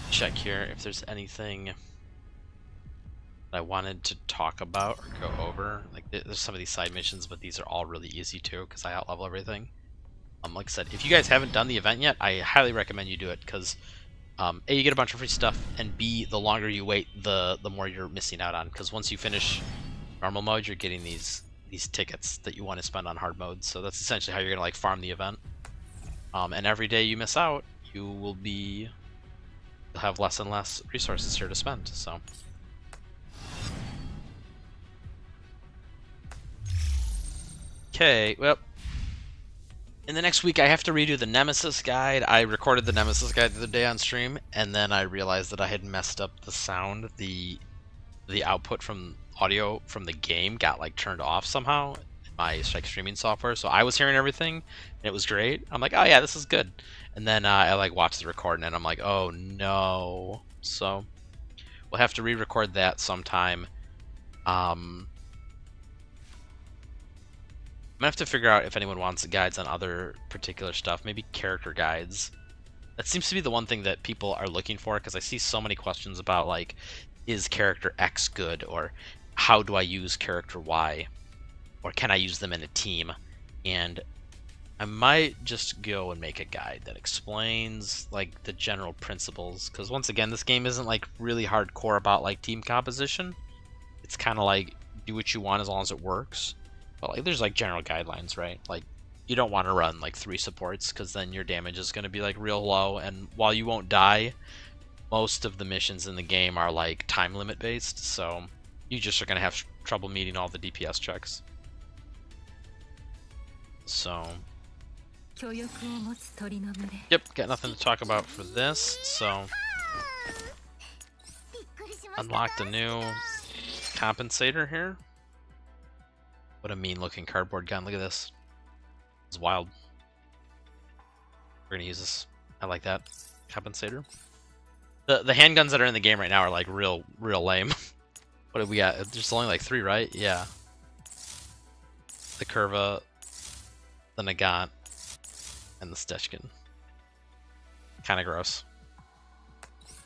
Check here if there's anything that I wanted to talk about or go over. Like there's some of these side missions, but these are all really easy too because I outlevel everything. Like I said, if you guys haven't done the event yet, I highly recommend you do it because A, you get a bunch of free stuff, and B, the longer you wait, the more you're missing out on. Because once you finish normal mode, you're getting these tickets that you want to spend on hard mode. So that's essentially how you're gonna like farm the event. And every day you miss out, you'll have less and less resources here to spend. So Okay, well, in the next week I have to redo the Nemesis guide. I recorded the Nemesis guide the other day on stream, and then I realized that I had messed up the sound. The output from audio from the game got like turned off somehow in my Strike streaming software, so I was hearing everything, and it was great. I'm like, oh yeah, this is good. And then I like watched the recording, and I'm like, oh no. So we'll have to re-record that sometime. I'm gonna have to figure out if anyone wants guides on other particular stuff, maybe character guides. That seems to be the one thing that people are looking for, because I see so many questions about like, is character X good, or how do I use character Y, or can I use them in a team? And I might just go and make a guide that explains like the general principles, because once again, this game isn't like really hardcore about like team composition. It's kind of like do what you want as long as it works. But like there's like general guidelines, right? Like you don't want to run like 3 supports, because then your damage is going to be like real low, and while you won't die, most of the missions in the game are like time limit based, so you just are going to have trouble meeting all the DPS checks. So yep, got nothing to talk about for this. So unlocked a new compensator here. What a mean looking cardboard gun. Look at this. It's wild. We're gonna use this. I like that compensator. The handguns that are in the game right now are like real lame. What have we got? There's only like 3, right? Yeah. The Curva, the Nagant, and the Stechkin. Kind of gross.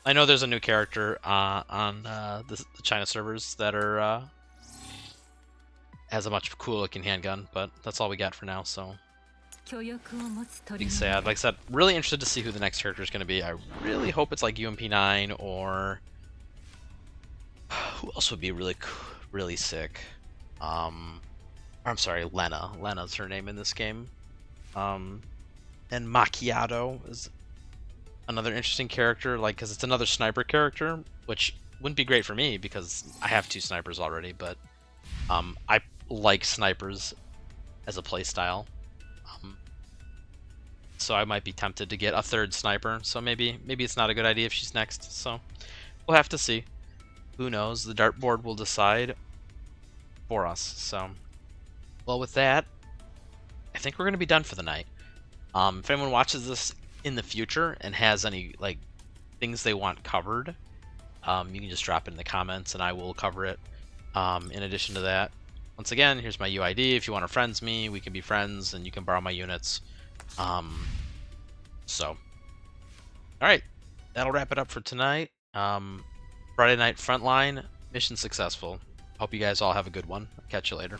I know there's a new character on the China servers that are has a much cooler looking handgun, but that's all we got for now. So big sad. Like I said, really interested to see who the next character is going to be. I really hope it's like UMP9, or who else would be really sick. I'm sorry, Lena. Lena's her name in this game. And Macchiato is another interesting character, like, because it's another sniper character, which wouldn't be great for me because I have 2 snipers already, but I like snipers as a playstyle. So I might be tempted to get a 3rd sniper, so maybe it's not a good idea if she's next, so we'll have to see. Who knows? The dartboard will decide for us. So, well, with that, I think we're going to be done for the night. If anyone watches this in the future and has any like things they want covered, you can just drop it in the comments and I will cover it. In addition to that, once again, here's my UID. If you want to friends me, we can be friends and you can borrow my units. So, alright, that'll wrap it up for tonight. Friday night Frontline, mission successful. Hope you guys all have a good one. Catch you later.